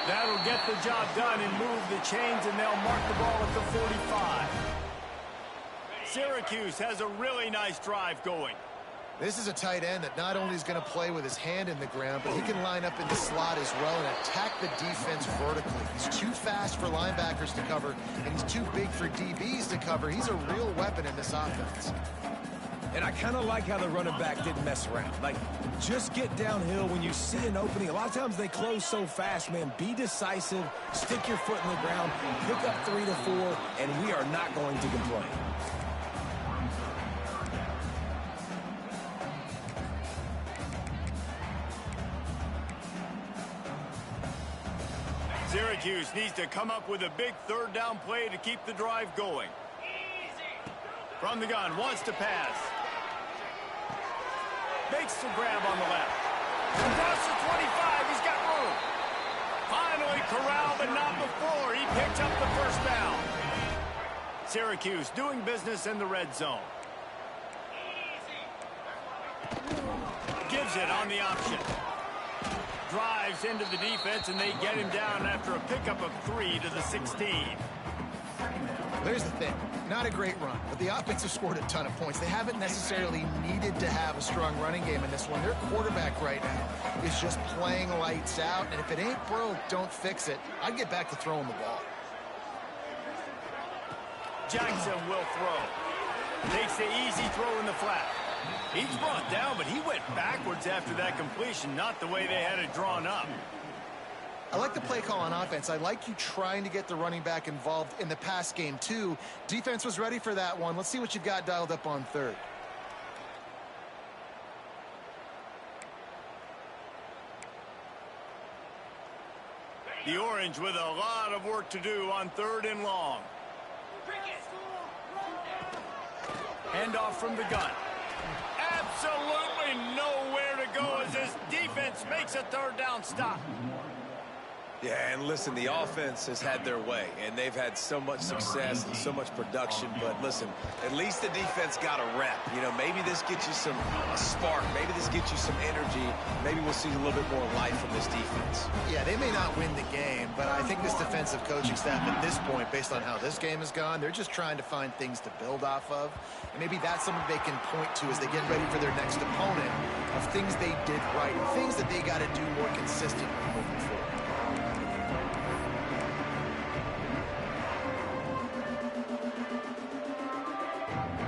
That'll get the job done and move the chains, and they'll mark the ball at the 45. Syracuse has a really nice drive going. This is a tight end that not only is going to play with his hand in the ground, but he can line up in the slot as well and attack the defense vertically. He's too fast for linebackers to cover, and he's too big for DBs to cover. He's a real weapon in this offense. And I kind of like how the running back didn't mess around. Like, just get downhill when you see an opening. A lot of times they close so fast, man. Be decisive, stick your foot in the ground, pick up 3 to 4, and we are not going to complain. Syracuse needs to come up with a big third down play to keep the drive going. From the gun, wants to pass. Makes the grab on the left. Across the 25, he's got room. Finally corralled, but not before. He picks up the first down. Syracuse doing business in the red zone. Gives it on the option. Drives into the defense, and they get him down after a pickup of 3 to the 16. There's the thing. Not a great run, but the offense has scored a ton of points. They haven't necessarily needed to have a strong running game in this one. Their quarterback right now is just playing lights out, and if it ain't broke, don't fix it. I'd get back to throwing the ball. Jackson will throw. Takes the easy throw in the flat. He's brought down, but he went backwards after that completion, not the way they had it drawn up. I like the play call on offense. I like you trying to get the running back involved in the pass game, too. Defense was ready for that one. Let's see what you've got dialed up on third. The Orange with a lot of work to do on third and long. Handoff from the gun. Absolutely nowhere to go as this defense makes a third down stop. Yeah, and listen, the offense has had their way, and they've had so much success and so much production. But listen, at least the defense got a rep. You know, maybe this gets you a spark. Maybe this gets you some energy. Maybe we'll see a little bit more life from this defense. Yeah, they may not win the game, but I think this defensive coaching staff at this point, based on how this game has gone, they're just trying to find things to build off of. And maybe that's something they can point to as they get ready for their next opponent of things they did right and things that they got to do more consistently moving forward.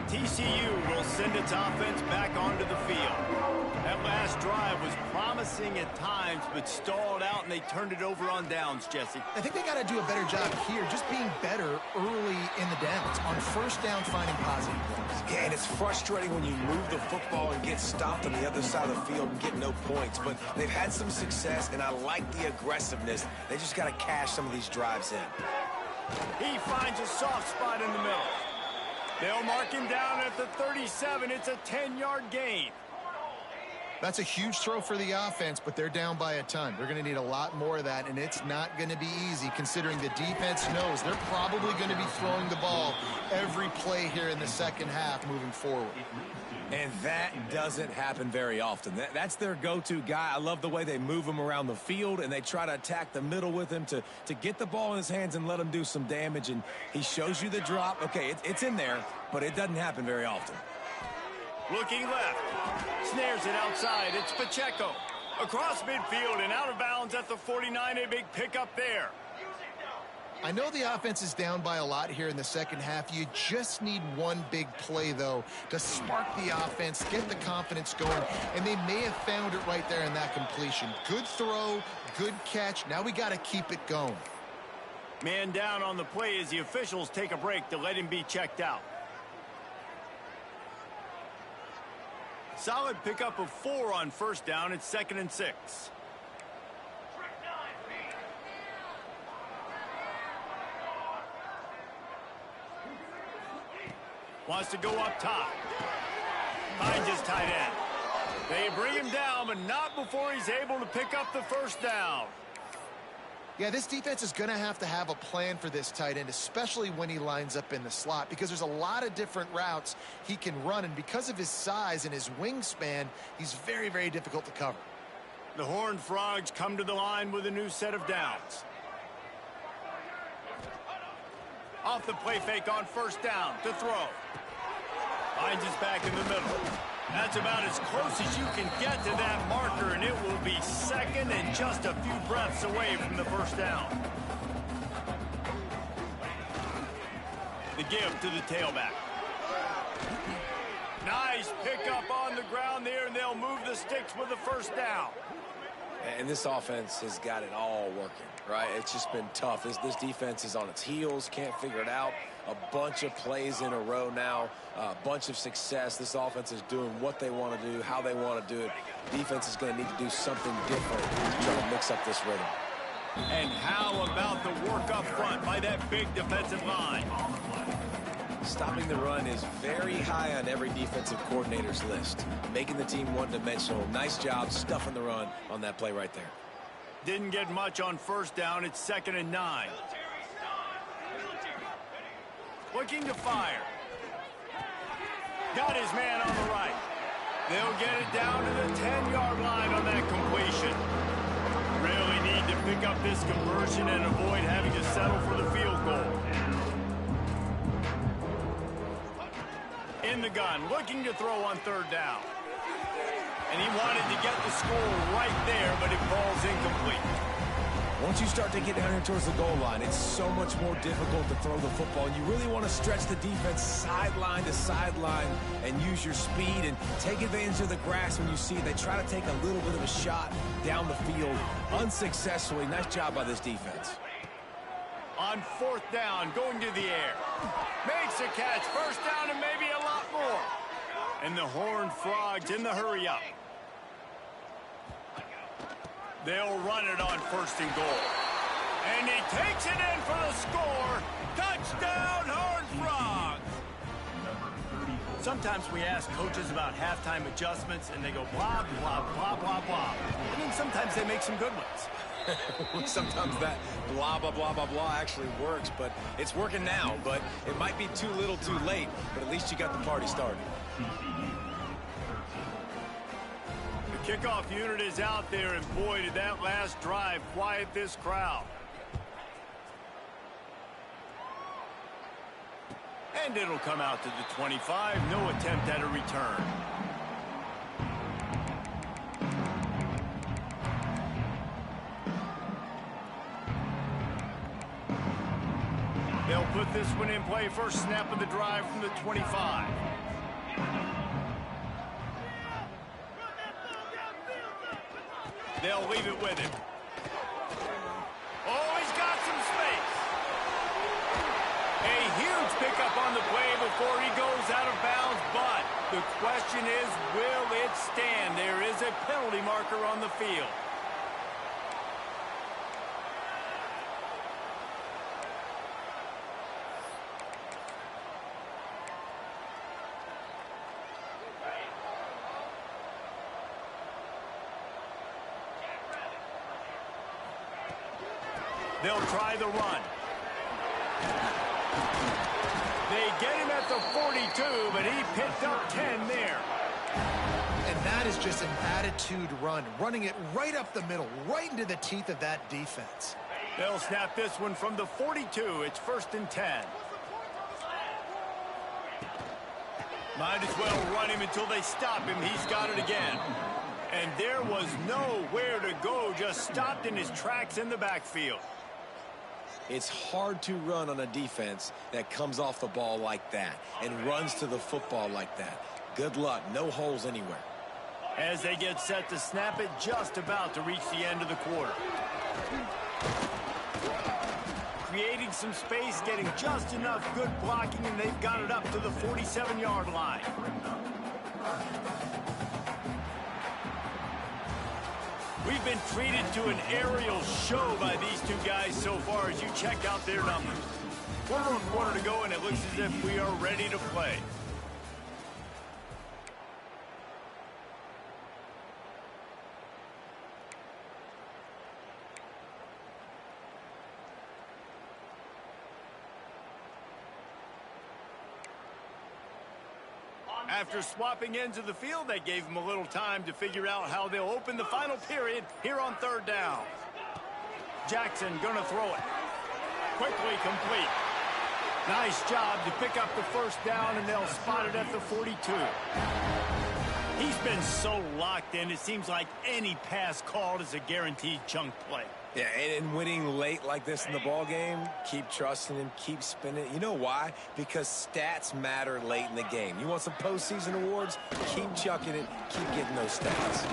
TCU will send its offense back onto the field. That last drive was promising at times, but stalled out, and they turned it over on downs, Jesse. I think they got to do a better job here, just being better early in the downs. On first down, finding positive points. Yeah, and it's frustrating when you move the football and get stopped on the other side of the field and get no points. But they've had some success, and I like the aggressiveness. They just got to cash some of these drives in. He finds a soft spot in the middle. They'll mark him down at the 37. It's a 10-yard gain. That's a huge throw for the offense, but they're down by a ton. They're going to need a lot more of that, and it's not going to be easy considering the defense knows they're probably going to be throwing the ball every play here in the second half moving forward. And that doesn't happen very often. That's their go-to guy. I love the way they move him around the field, and they try to attack the middle with him to get the ball in his hands and let him do some damage. And he shows you the drop. Okay, it's in there, but it doesn't happen very often. Looking left. Snares it outside. It's Pacheco. Across midfield and out of bounds at the 49. A big pickup there. I know the offense is down by a lot here in the second half. You just need one big play, though, to spark the offense, get the confidence going, and they may have found it right there in that completion. Good throw, good catch. Now we got to keep it going. Man down on the play as the officials take a break to let him be checked out. Solid pickup of 4 on first down. It's 2nd and 6. Wants to go up top. Finds his tight end. They bring him down, but not before he's able to pick up the first down. Yeah, this defense is going to have a plan for this tight end, especially when he lines up in the slot, because there's a lot of different routes he can run, and because of his size and his wingspan, he's very, very difficult to cover. The Horned Frogs come to the line with a new set of downs. Off the play fake on first down to throw. Finds his back in the middle. That's about as close as you can get to that marker, and it will be second and just a few breaths away from the first down. The give to the tailback. Nice pickup on the ground there, and they'll move the sticks with the first down. And this offense has got it all working, right? It's just been tough. This defense is on its heels, can't figure it out. A bunch of plays in a row now, a bunch of success. This offense is doing what they want to do, how they want to do it. Defense is going to need to do something different to try to mix up this rhythm. And how about the work up front by that big defensive line? Stopping the run is very high on every defensive coordinator's list. Making the team one-dimensional. Nice job stuffing the run on that play right there. Didn't get much on first down. It's 2nd and 9. Looking to fire. Got his man on the right. They'll get it down to the 10-yard line on that completion. Really need to pick up this conversion and avoid having to settle for the field goal. In the gun, looking to throw on 3rd down. And he wanted to get the score right there, but it falls incomplete. Once you start to get down here towards the goal line, it's so much more difficult to throw the football. You really want to stretch the defense sideline to sideline and use your speed and take advantage of the grass when you see it. They try to take a little bit of a shot down the field unsuccessfully. Nice job by this defense. On 4th down, going to the air. Makes a catch, first down and maybe a lot more. And the Horned Frogs in the hurry up. They'll run it on 1st and goal. And he takes it in for the score. Touchdown, Horned Frogs! Sometimes we ask coaches about halftime adjustments, and they go blah, blah, blah, blah, blah. And then sometimes they make some good ones. Sometimes that blah, blah, blah, blah, blah actually works, but it's working now. But it might be too little too late, but at least you got the party started. The kickoff unit is out there, and boy, did that last drive quiet this crowd. And it'll come out to the 25. No attempt at a return. They'll put this one in play. First snap of the drive from the 25. They'll leave it with him. Oh, he's got some space. A huge pickup on the play before he goes out of bounds, but the question is, will it stand? There is a penalty marker on the field. They'll try the run. They get him at the 42, but he picked up 10 there. And that is just an attitude run, running it right up the middle, right into the teeth of that defense. They'll snap this one from the 42. It's 1st and 10. Might as well run him until they stop him. He's got it again. And there was nowhere to go, just stopped in his tracks in the backfield. It's hard to run on a defense that comes off the ball like that and runs to the football like that. Good luck. No holes anywhere. As they get set to snap it, just about to reach the end of the quarter. Creating some space, getting just enough good blocking, and they've got it up to the 47-yard line. We've been treated to an aerial show by these two guys so far as you check out their numbers. Quarter to go, and it looks as if we are ready to play. After swapping ends of the field, they gave him a little time to figure out how they'll open the final period here on third down. Jackson gonna throw it. Quickly complete. Nice job to pick up the first down, and they'll spot it at the 42. He's been so locked in, it seems like any pass called is a guaranteed chunk play. Yeah, and winning late like this in the ball game, keep trusting him, keep spinning. You know why? Because stats matter late in the game. You want some postseason awards? Keep chucking it, keep getting those stats.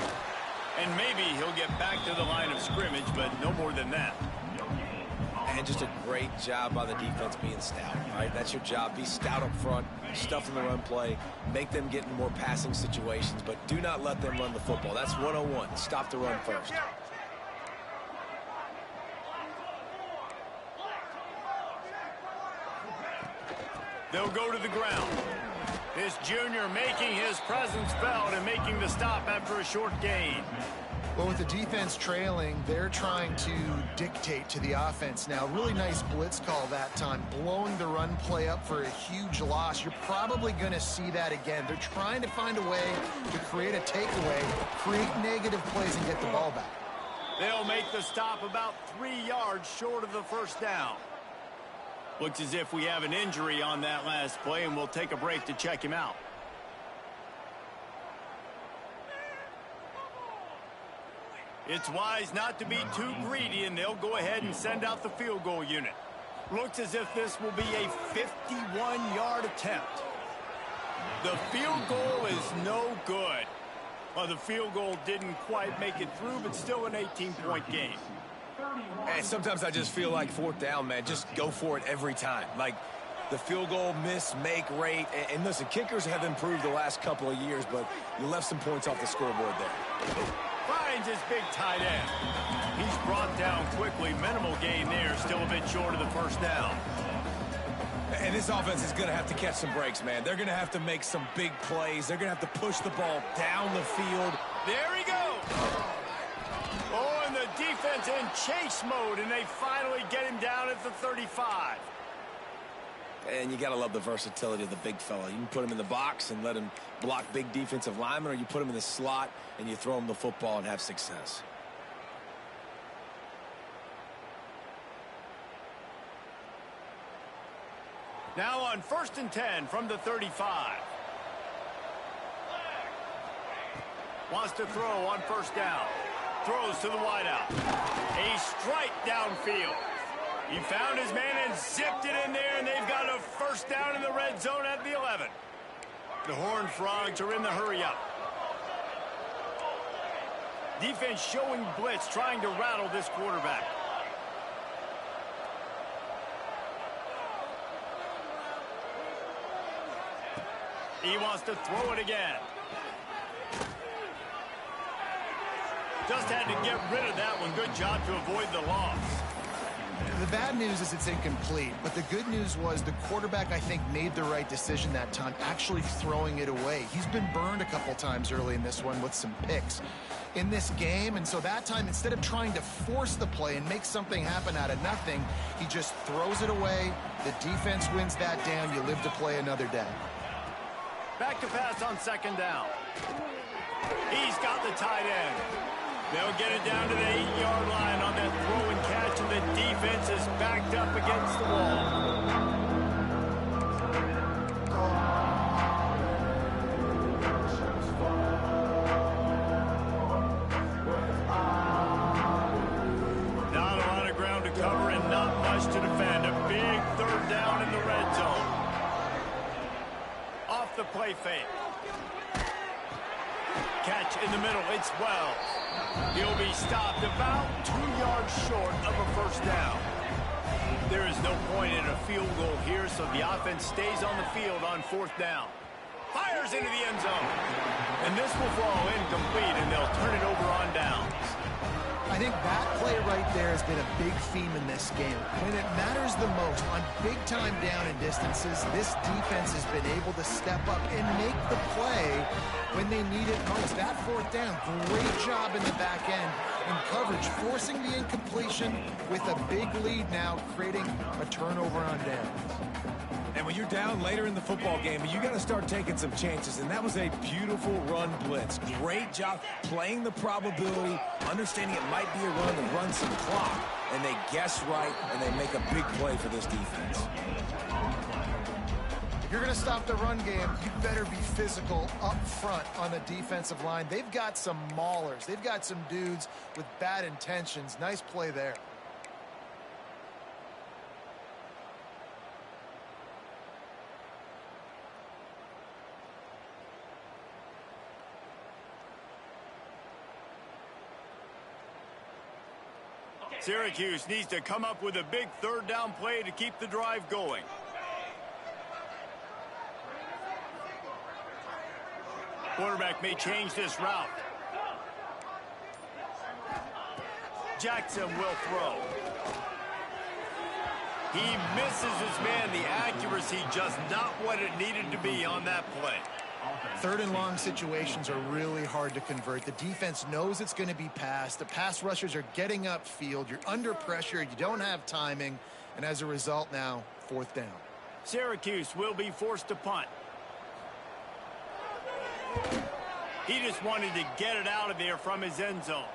And maybe he'll get back to the line of scrimmage, but no more than that. And just a great job by the defense being stout, all right? That's your job. Be stout up front, stuff in the run play, make them get in more passing situations, but do not let them run the football. That's 101. Stop the run first. They'll go to the ground. This junior making his presence felt and making the stop after a short gain. Well, with the defense trailing, they're trying to dictate to the offense now. Really nice blitz call that time, blowing the run play up for a huge loss. You're probably going to see that again. They're trying to find a way to create a takeaway, create negative plays, and get the ball back. They'll make the stop about 3 yards short of the first down. Looks as if we have an injury on that last play, and we'll take a break to check him out. It's wise not to be too greedy, and they'll go ahead and send out the field goal unit. Looks as if this will be a 51-yard attempt. The field goal is no good. Well, the field goal didn't quite make it through, but still an 18-point game. And sometimes I just feel like fourth down, man, just go for it every time. Like the field goal miss, make rate. And listen, kickers have improved the last couple of years, but you left some points off the scoreboard there. Finds his big tight end. He's brought down quickly. Minimal gain there, still a bit short of the first down. And this offense is going to have to catch some breaks, man. They're going to have to make some big plays. They're going to have to push the ball down the field. There he goes. Oh, and the defense in chase mode, and they finally get him down at the 35. And you got to love the versatility of the big fella. You can put him in the box and let him block big defensive linemen, or you put him in the slot and you throw him the football and have success. Now on 1st and 10 from the 35. Wants to throw on first down. Throws to the wideout. A strike downfield. He found his man and zipped it in there, and they've got a first down in the red zone at the 11. The Horned Frogs are in the hurry-up. Defense showing blitz, trying to rattle this quarterback. He wants to throw it again. Just had to get rid of that one. Good job to avoid the loss. The bad news is it's incomplete, but the good news was the quarterback, I think, made the right decision that time, actually throwing it away. He's been burned a couple times early in this one with some picks in this game, and so that time, instead of trying to force the play and make something happen out of nothing, he just throws it away. The defense wins that down. You live to play another day. Back to pass on 2nd down. He's got the tight end. They'll get it down to the 8-yard line on that throw and catch, and the defense is backed up against the wall. Not a lot of ground to cover and not much to defend. A big 3rd down in the red zone. Off the play fake. Catch in the middle. It's Wells. He'll be stopped about 2 yards short of a first down. There is no point in a field goal here, so the offense stays on the field on 4th down. Fires into the end zone. And this will fall incomplete, and they'll turn it over on downs. I think that play right there has been a big theme in this game. When it matters the most, on big-time down and distances, this defense has been able to step up and make the play when they need it most. That 4th down, great job in the back end in coverage, forcing the incompletion with a big lead now, creating a turnover on downs. And when you're down later in the football game, you got to start taking some chances. And that was a beautiful run blitz. Great job playing the probability, understanding it might be a run to run some clock. And they guess right, and they make a big play for this defense. If you're going to stop the run game, you better be physical up front on the defensive line. They've got some maulers. They've got some dudes with bad intentions. Nice play there. Syracuse needs to come up with a big third down play to keep the drive going. Quarterback may change this route. Jackson will throw. He misses his man. The accuracy just not what it needed to be on that play. Third and long situations are really hard to convert. The defense knows it's going to be passed. The pass rushers are getting upfield. You're under pressure. You don't have timing. And as a result now, fourth down. Syracuse will be forced to punt. He just wanted to get it out of there from his end zone.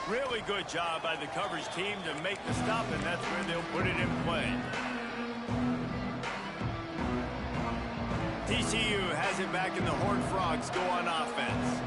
Really good job by the coverage team to make the stop, and that's where they'll put it in play. TCU has it back, and the Horned Frogs go on offense.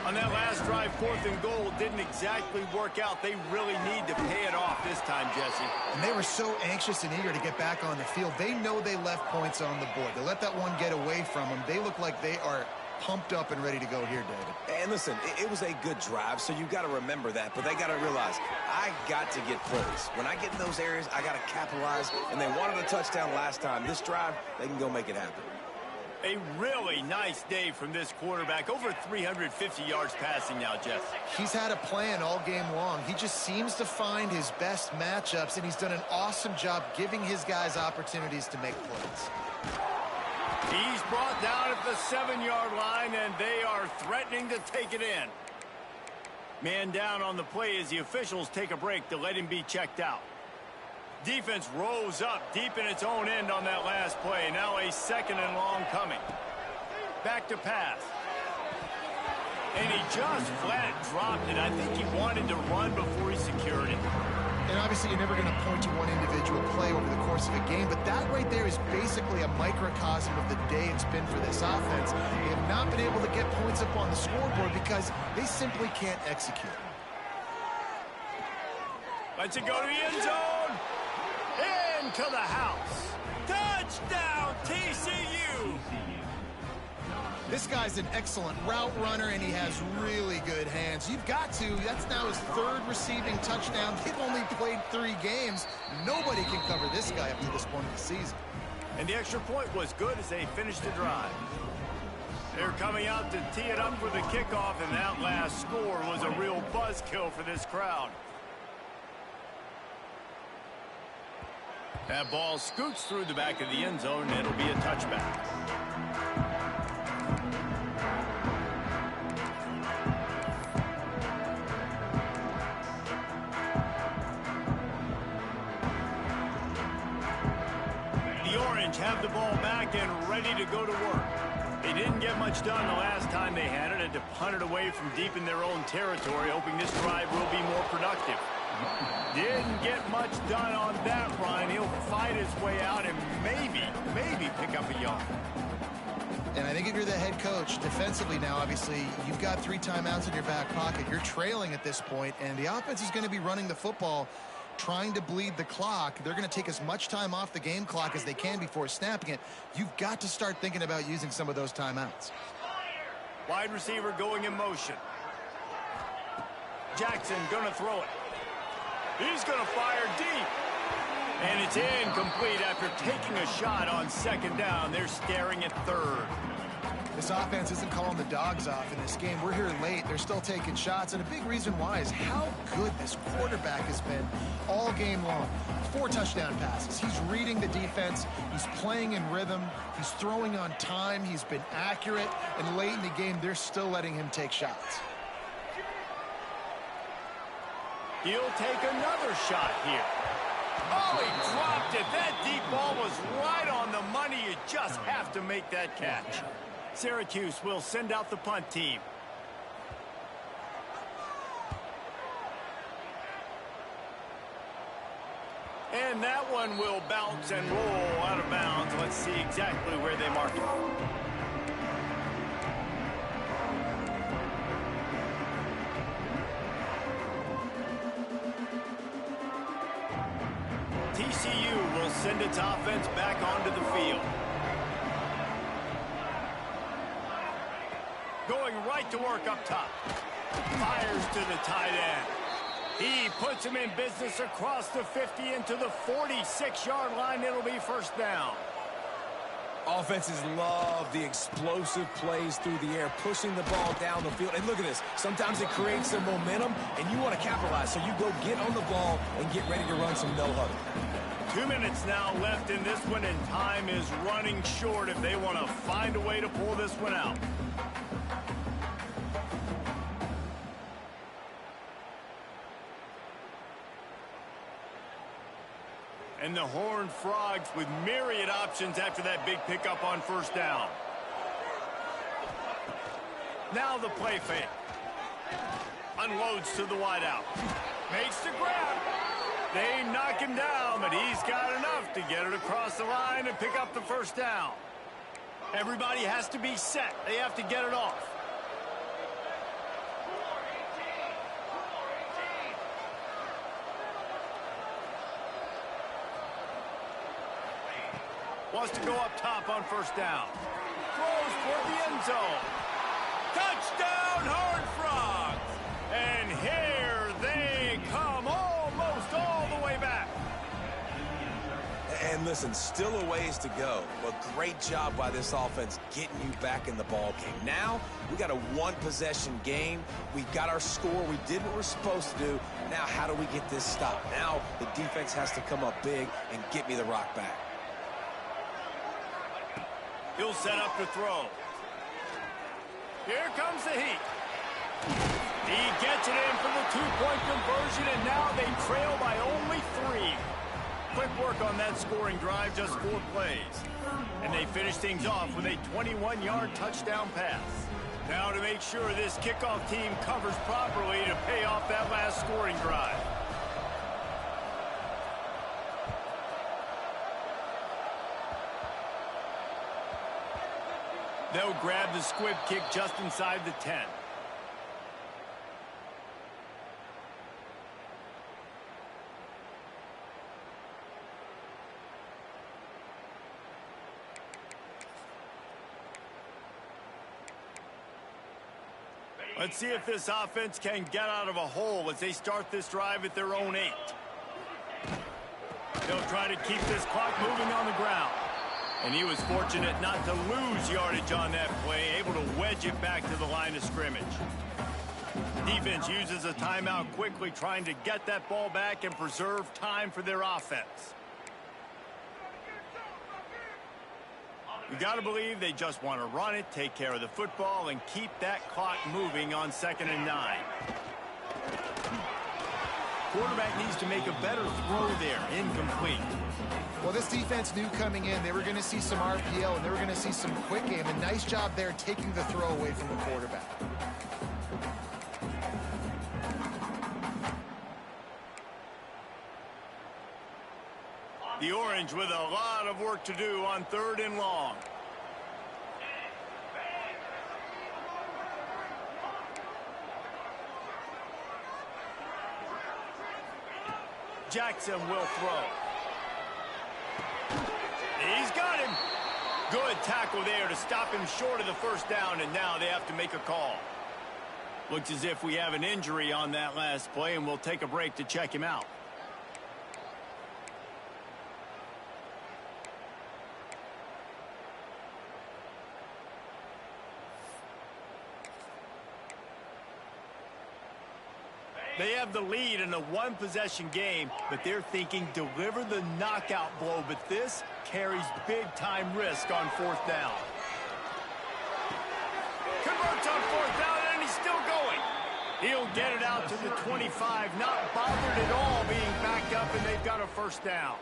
On that last drive, 4th and goal didn't exactly work out. They really need to pay it off this time, Jesse. And they were so anxious and eager to get back on the field. They know they left points on the board. They let that one get away from them. They look like they are pumped up and ready to go here, David. And listen, it was a good drive, so you got to remember that. But they got to realize, I got to get plays. When I get in those areas, I got to capitalize. And they wanted a touchdown last time. This drive, they can go make it happen. A really nice day from this quarterback. Over 350 yards passing now, Jesse. He's had a plan all game long. He just seems to find his best matchups, and he's done an awesome job giving his guys opportunities to make plays. He's brought down at the 7-yard line, and they are threatening to take it in. Man down on the play as the officials take a break to let him be checked out. Defense rose up deep in its own end on that last play. Now a 2nd and long coming. Back to pass. And he just flat dropped it. I think he wanted to run before he secured it. And obviously you're never going to point to one individual play over the course of a game, but that right there is basically a microcosm of the day it's been for this offense. They have not been able to get points up on the scoreboard because they simply can't execute. Let's it go to the end zone. Into the house. Touchdown, TCU. This guy's an excellent route runner, and he has really good hands. You've got to. That's now his 3rd receiving touchdown. They've only played 3 games. Nobody can cover this guy up to this point of the season. And the extra point was good as they finished the drive. They're coming out to tee it up for the kickoff, and that last score was a real buzzkill for this crowd. That ball scoots through the back of the end zone, and it'll be a touchback. The Orange have the ball back and ready to go to work. They didn't get much done the last time they had it, and to punt it away from deep in their own territory, hoping this drive will be more productive. Didn't get much done on that run. He'll fight his way out and maybe pick up a yard. And I think if you're the head coach, defensively now, obviously, you've got 3 timeouts in your back pocket. You're trailing at this point, and the offense is going to be running the football, trying to bleed the clock. They're going to take as much time off the game clock as they can before snapping it. You've got to start thinking about using some of those timeouts. Wide receiver going in motion. Jackson going to throw it. He's going to fire deep. And it's incomplete after taking a shot on 2nd down. They're staring at 3rd. This offense isn't calling the dogs off in this game. We're here late. They're still taking shots. And a big reason why is how good this quarterback has been all game long. 4 touchdown passes. He's reading the defense. He's playing in rhythm. He's throwing on time. He's been accurate. And late in the game, they're still letting him take shots. He'll take another shot here. Oh, he dropped it. That deep ball was right on the money. You just have to make that catch. Syracuse will send out the punt team. And that one will bounce and roll out of bounds. Let's see exactly where they mark it. TCU will send its offense back onto the field. Going right to work up top. Fires to the tight end. He puts him in business across the 50 into the 46-yard line. It'll be first down. Offenses love the explosive plays through the air, pushing the ball down the field. And look at this. Sometimes it creates some momentum, and you want to capitalize. So you go get on the ball and get ready to run some no-huddle. 2 minutes now left in this one, and time is running short if they want to find a way to pull this one out. And the Horned Frogs with myriad options after that big pickup on first down. Now the play fake. Unloads to the wideout. Makes the grab. They knock him down, but he's got enough to get it across the line and pick up the first down. Everybody has to be set. They have to get it off. Wants to go up top on first down. Throws for the end zone. Touchdown, Horned Frogs! And here they come, almost all the way back. And listen, still a ways to go. But great job by this offense getting you back in the ball game. Now, we got a one-possession game. We got our score. We did what we're supposed to do. Now, how do we get this stopped? Now, the defense has to come up big and get me the rock back. He'll set up to throw. Here comes the heat. He gets it in for the two-point conversion, and now they trail by only 3. Quick work on that scoring drive, just 4 plays. And they finish things off with a 21-yard touchdown pass. Now to make sure this kickoff team covers properly to pay off that last scoring drive. They'll grab the squib kick just inside the 10. Let's see if this offense can get out of a hole as they start this drive at their own 8. They'll try to keep this clock moving on the ground. And he was fortunate not to lose yardage on that play, able to wedge it back to the line of scrimmage. Defense uses a timeout quickly, trying to get that ball back and preserve time for their offense. You got to believe they just want to run it, take care of the football, and keep that clock moving on 2nd and 9. Quarterback needs to make a better throw there. Incomplete. Well, this defense knew coming in they were going to see some RPO and they were going to see some quick game. A nice job there taking the throw away from the quarterback. The Orange with a lot of work to do on 3rd and long. Jackson will throw. He's got him. Good tackle there to stop him short of the first down, and now they have to make a call. Looks as if we have an injury on that last play, and we'll take a break to check him out. They have the lead in a one-possession game, but they're thinking deliver the knockout blow, but this carries big-time risk on 4th down. Converts on 4th down, and he's still going. He'll get it out to the 25, not bothered at all being backed up, and they've got a first down.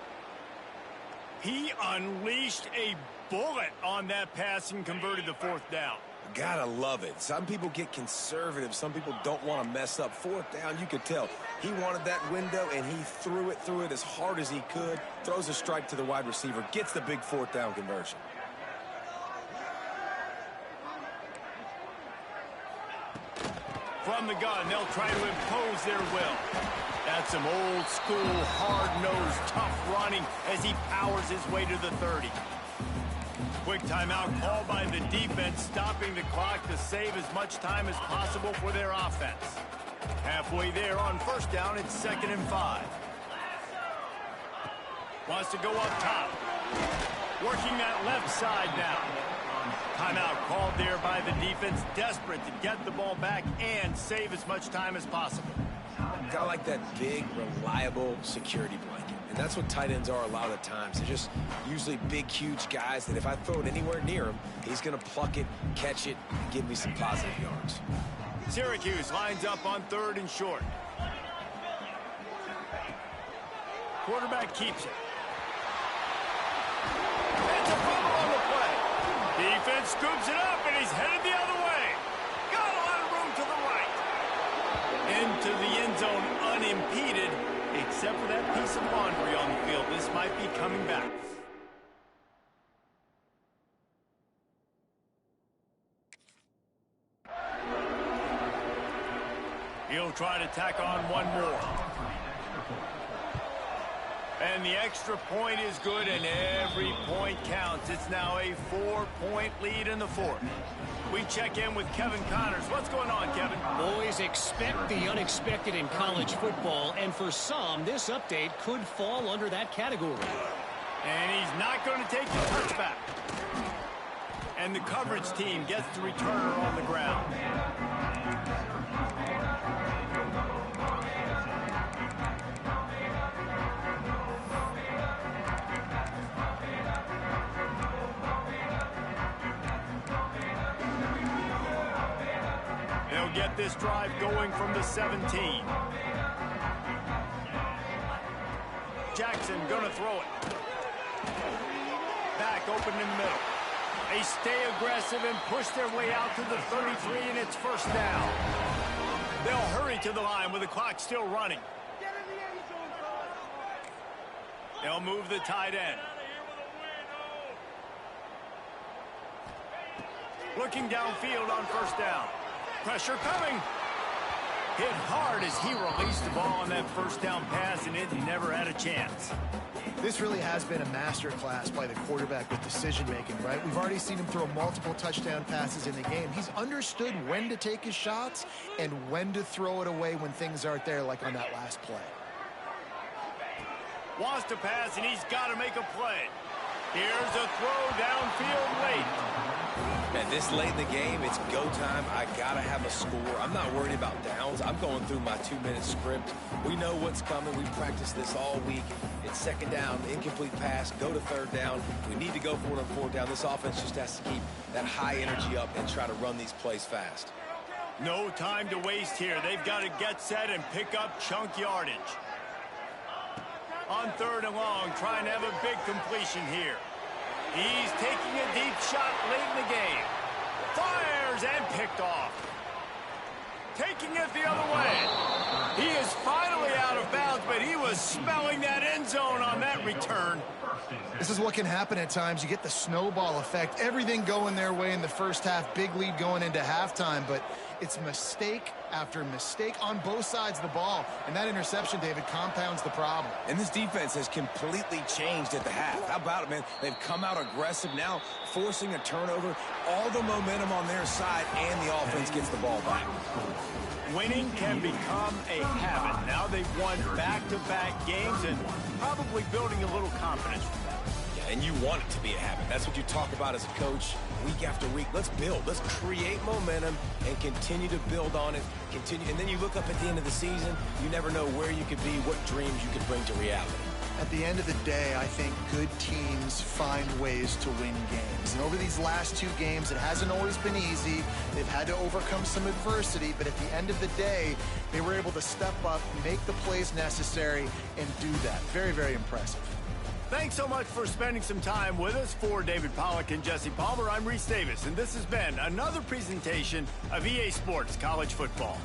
He unleashed a bullet on that pass and converted the fourth down. Gotta love it. Some people get conservative. Some people don't want to mess up. Fourth down, you could tell. He wanted that window, and he threw it as hard as he could. Throws a strike to the wide receiver. Gets the big fourth down conversion. From the gun, they'll try to impose their will. That's some old school, hard-nosed, tough running as he powers his way to the 30. Quick timeout called by the defense, stopping the clock to save as much time as possible for their offense. Halfway there on first down, it's 2nd and 5. Wants to go up top. Working that left side now. Timeout called there by the defense, desperate to get the ball back and save as much time as possible. Kind of like that big, reliable security blanket. And that's what tight ends are a lot of the times. They're just usually big, huge guys that if I throw it anywhere near him, he's going to pluck it, catch it, and give me some positive yards. Syracuse lines up on 3rd and short. Quarterback keeps it. It's a fumble on the play. Defense scoops it up, and he's headed the other way. Got a lot of room to the right. Into the end zone unimpeded, except for that piece of laundry on the field. This might be coming back. He'll try to tack on one more. And the extra point is good, and every point counts. It's now a 4-point lead in the 4th. We check in with Kevin Connors. What's going on, Kevin? Boys, expect the unexpected in college football, and for some, this update could fall under that category. And he's not going to take the touchback. And the coverage team gets the returner on the ground. They'll get this drive going from the 17. Jackson gonna throw it. Back open in the middle. They stay aggressive and push their way out to the 33, and it's first down. They'll hurry to the line with the clock still running. They'll move the tight end. Looking downfield on first down. Pressure coming. Hit hard as he released the ball on that first down pass, and it never had a chance. This really has been a masterclass by the quarterback with decision-making, right? We've already seen him throw multiple touchdown passes in the game. He's understood when to take his shots and when to throw it away when things aren't there, like on that last play. Wants to pass, and he's got to make a play. Here's a throw downfield late. Man, this late in the game, it's go time. I got to have a score. I'm not worried about downs. I'm going through my 2-minute script. We know what's coming. We practiced this all week. It's second down, incomplete pass, go to third down. We need to go for it on fourth down. This offense just has to keep that high energy up and try to run these plays fast. No time to waste here. They've got to get set and pick up chunk yardage. On 3rd and long, trying to have a big completion here. He's taking a deep shot late in the game. Fires and picked off. Taking it the other way. He is finally out of bounds, but he was smelling that end zone on that return. This is what can happen at times. You get the snowball effect. Everything going their way in the first half. Big lead going into halftime, but it's mistake after mistake on both sides of the ball. And that interception, David, compounds the problem. And this defense has completely changed at the half. How about it, man? They've come out aggressive now, forcing a turnover. All the momentum on their side, and the offense gets the ball back. Winning can become a habit. Now they've won back-to-back games and probably building a little confidence from that. Yeah, and you want it to be a habit. That's what you talk about as a coach week after week. Let's build. Let's create momentum and continue to build on it. And then you look up at the end of the season, you never know where you could be, what dreams you could bring to reality. At the end of the day, I think good teams find ways to win games. And over these last 2 games, it hasn't always been easy. They've had to overcome some adversity, but at the end of the day, they were able to step up, make the plays necessary, and do that. Very, very impressive. Thanks so much for spending some time with us. For David Pollack and Jesse Palmer, I'm Reese Davis, and this has been another presentation of EA Sports College Football.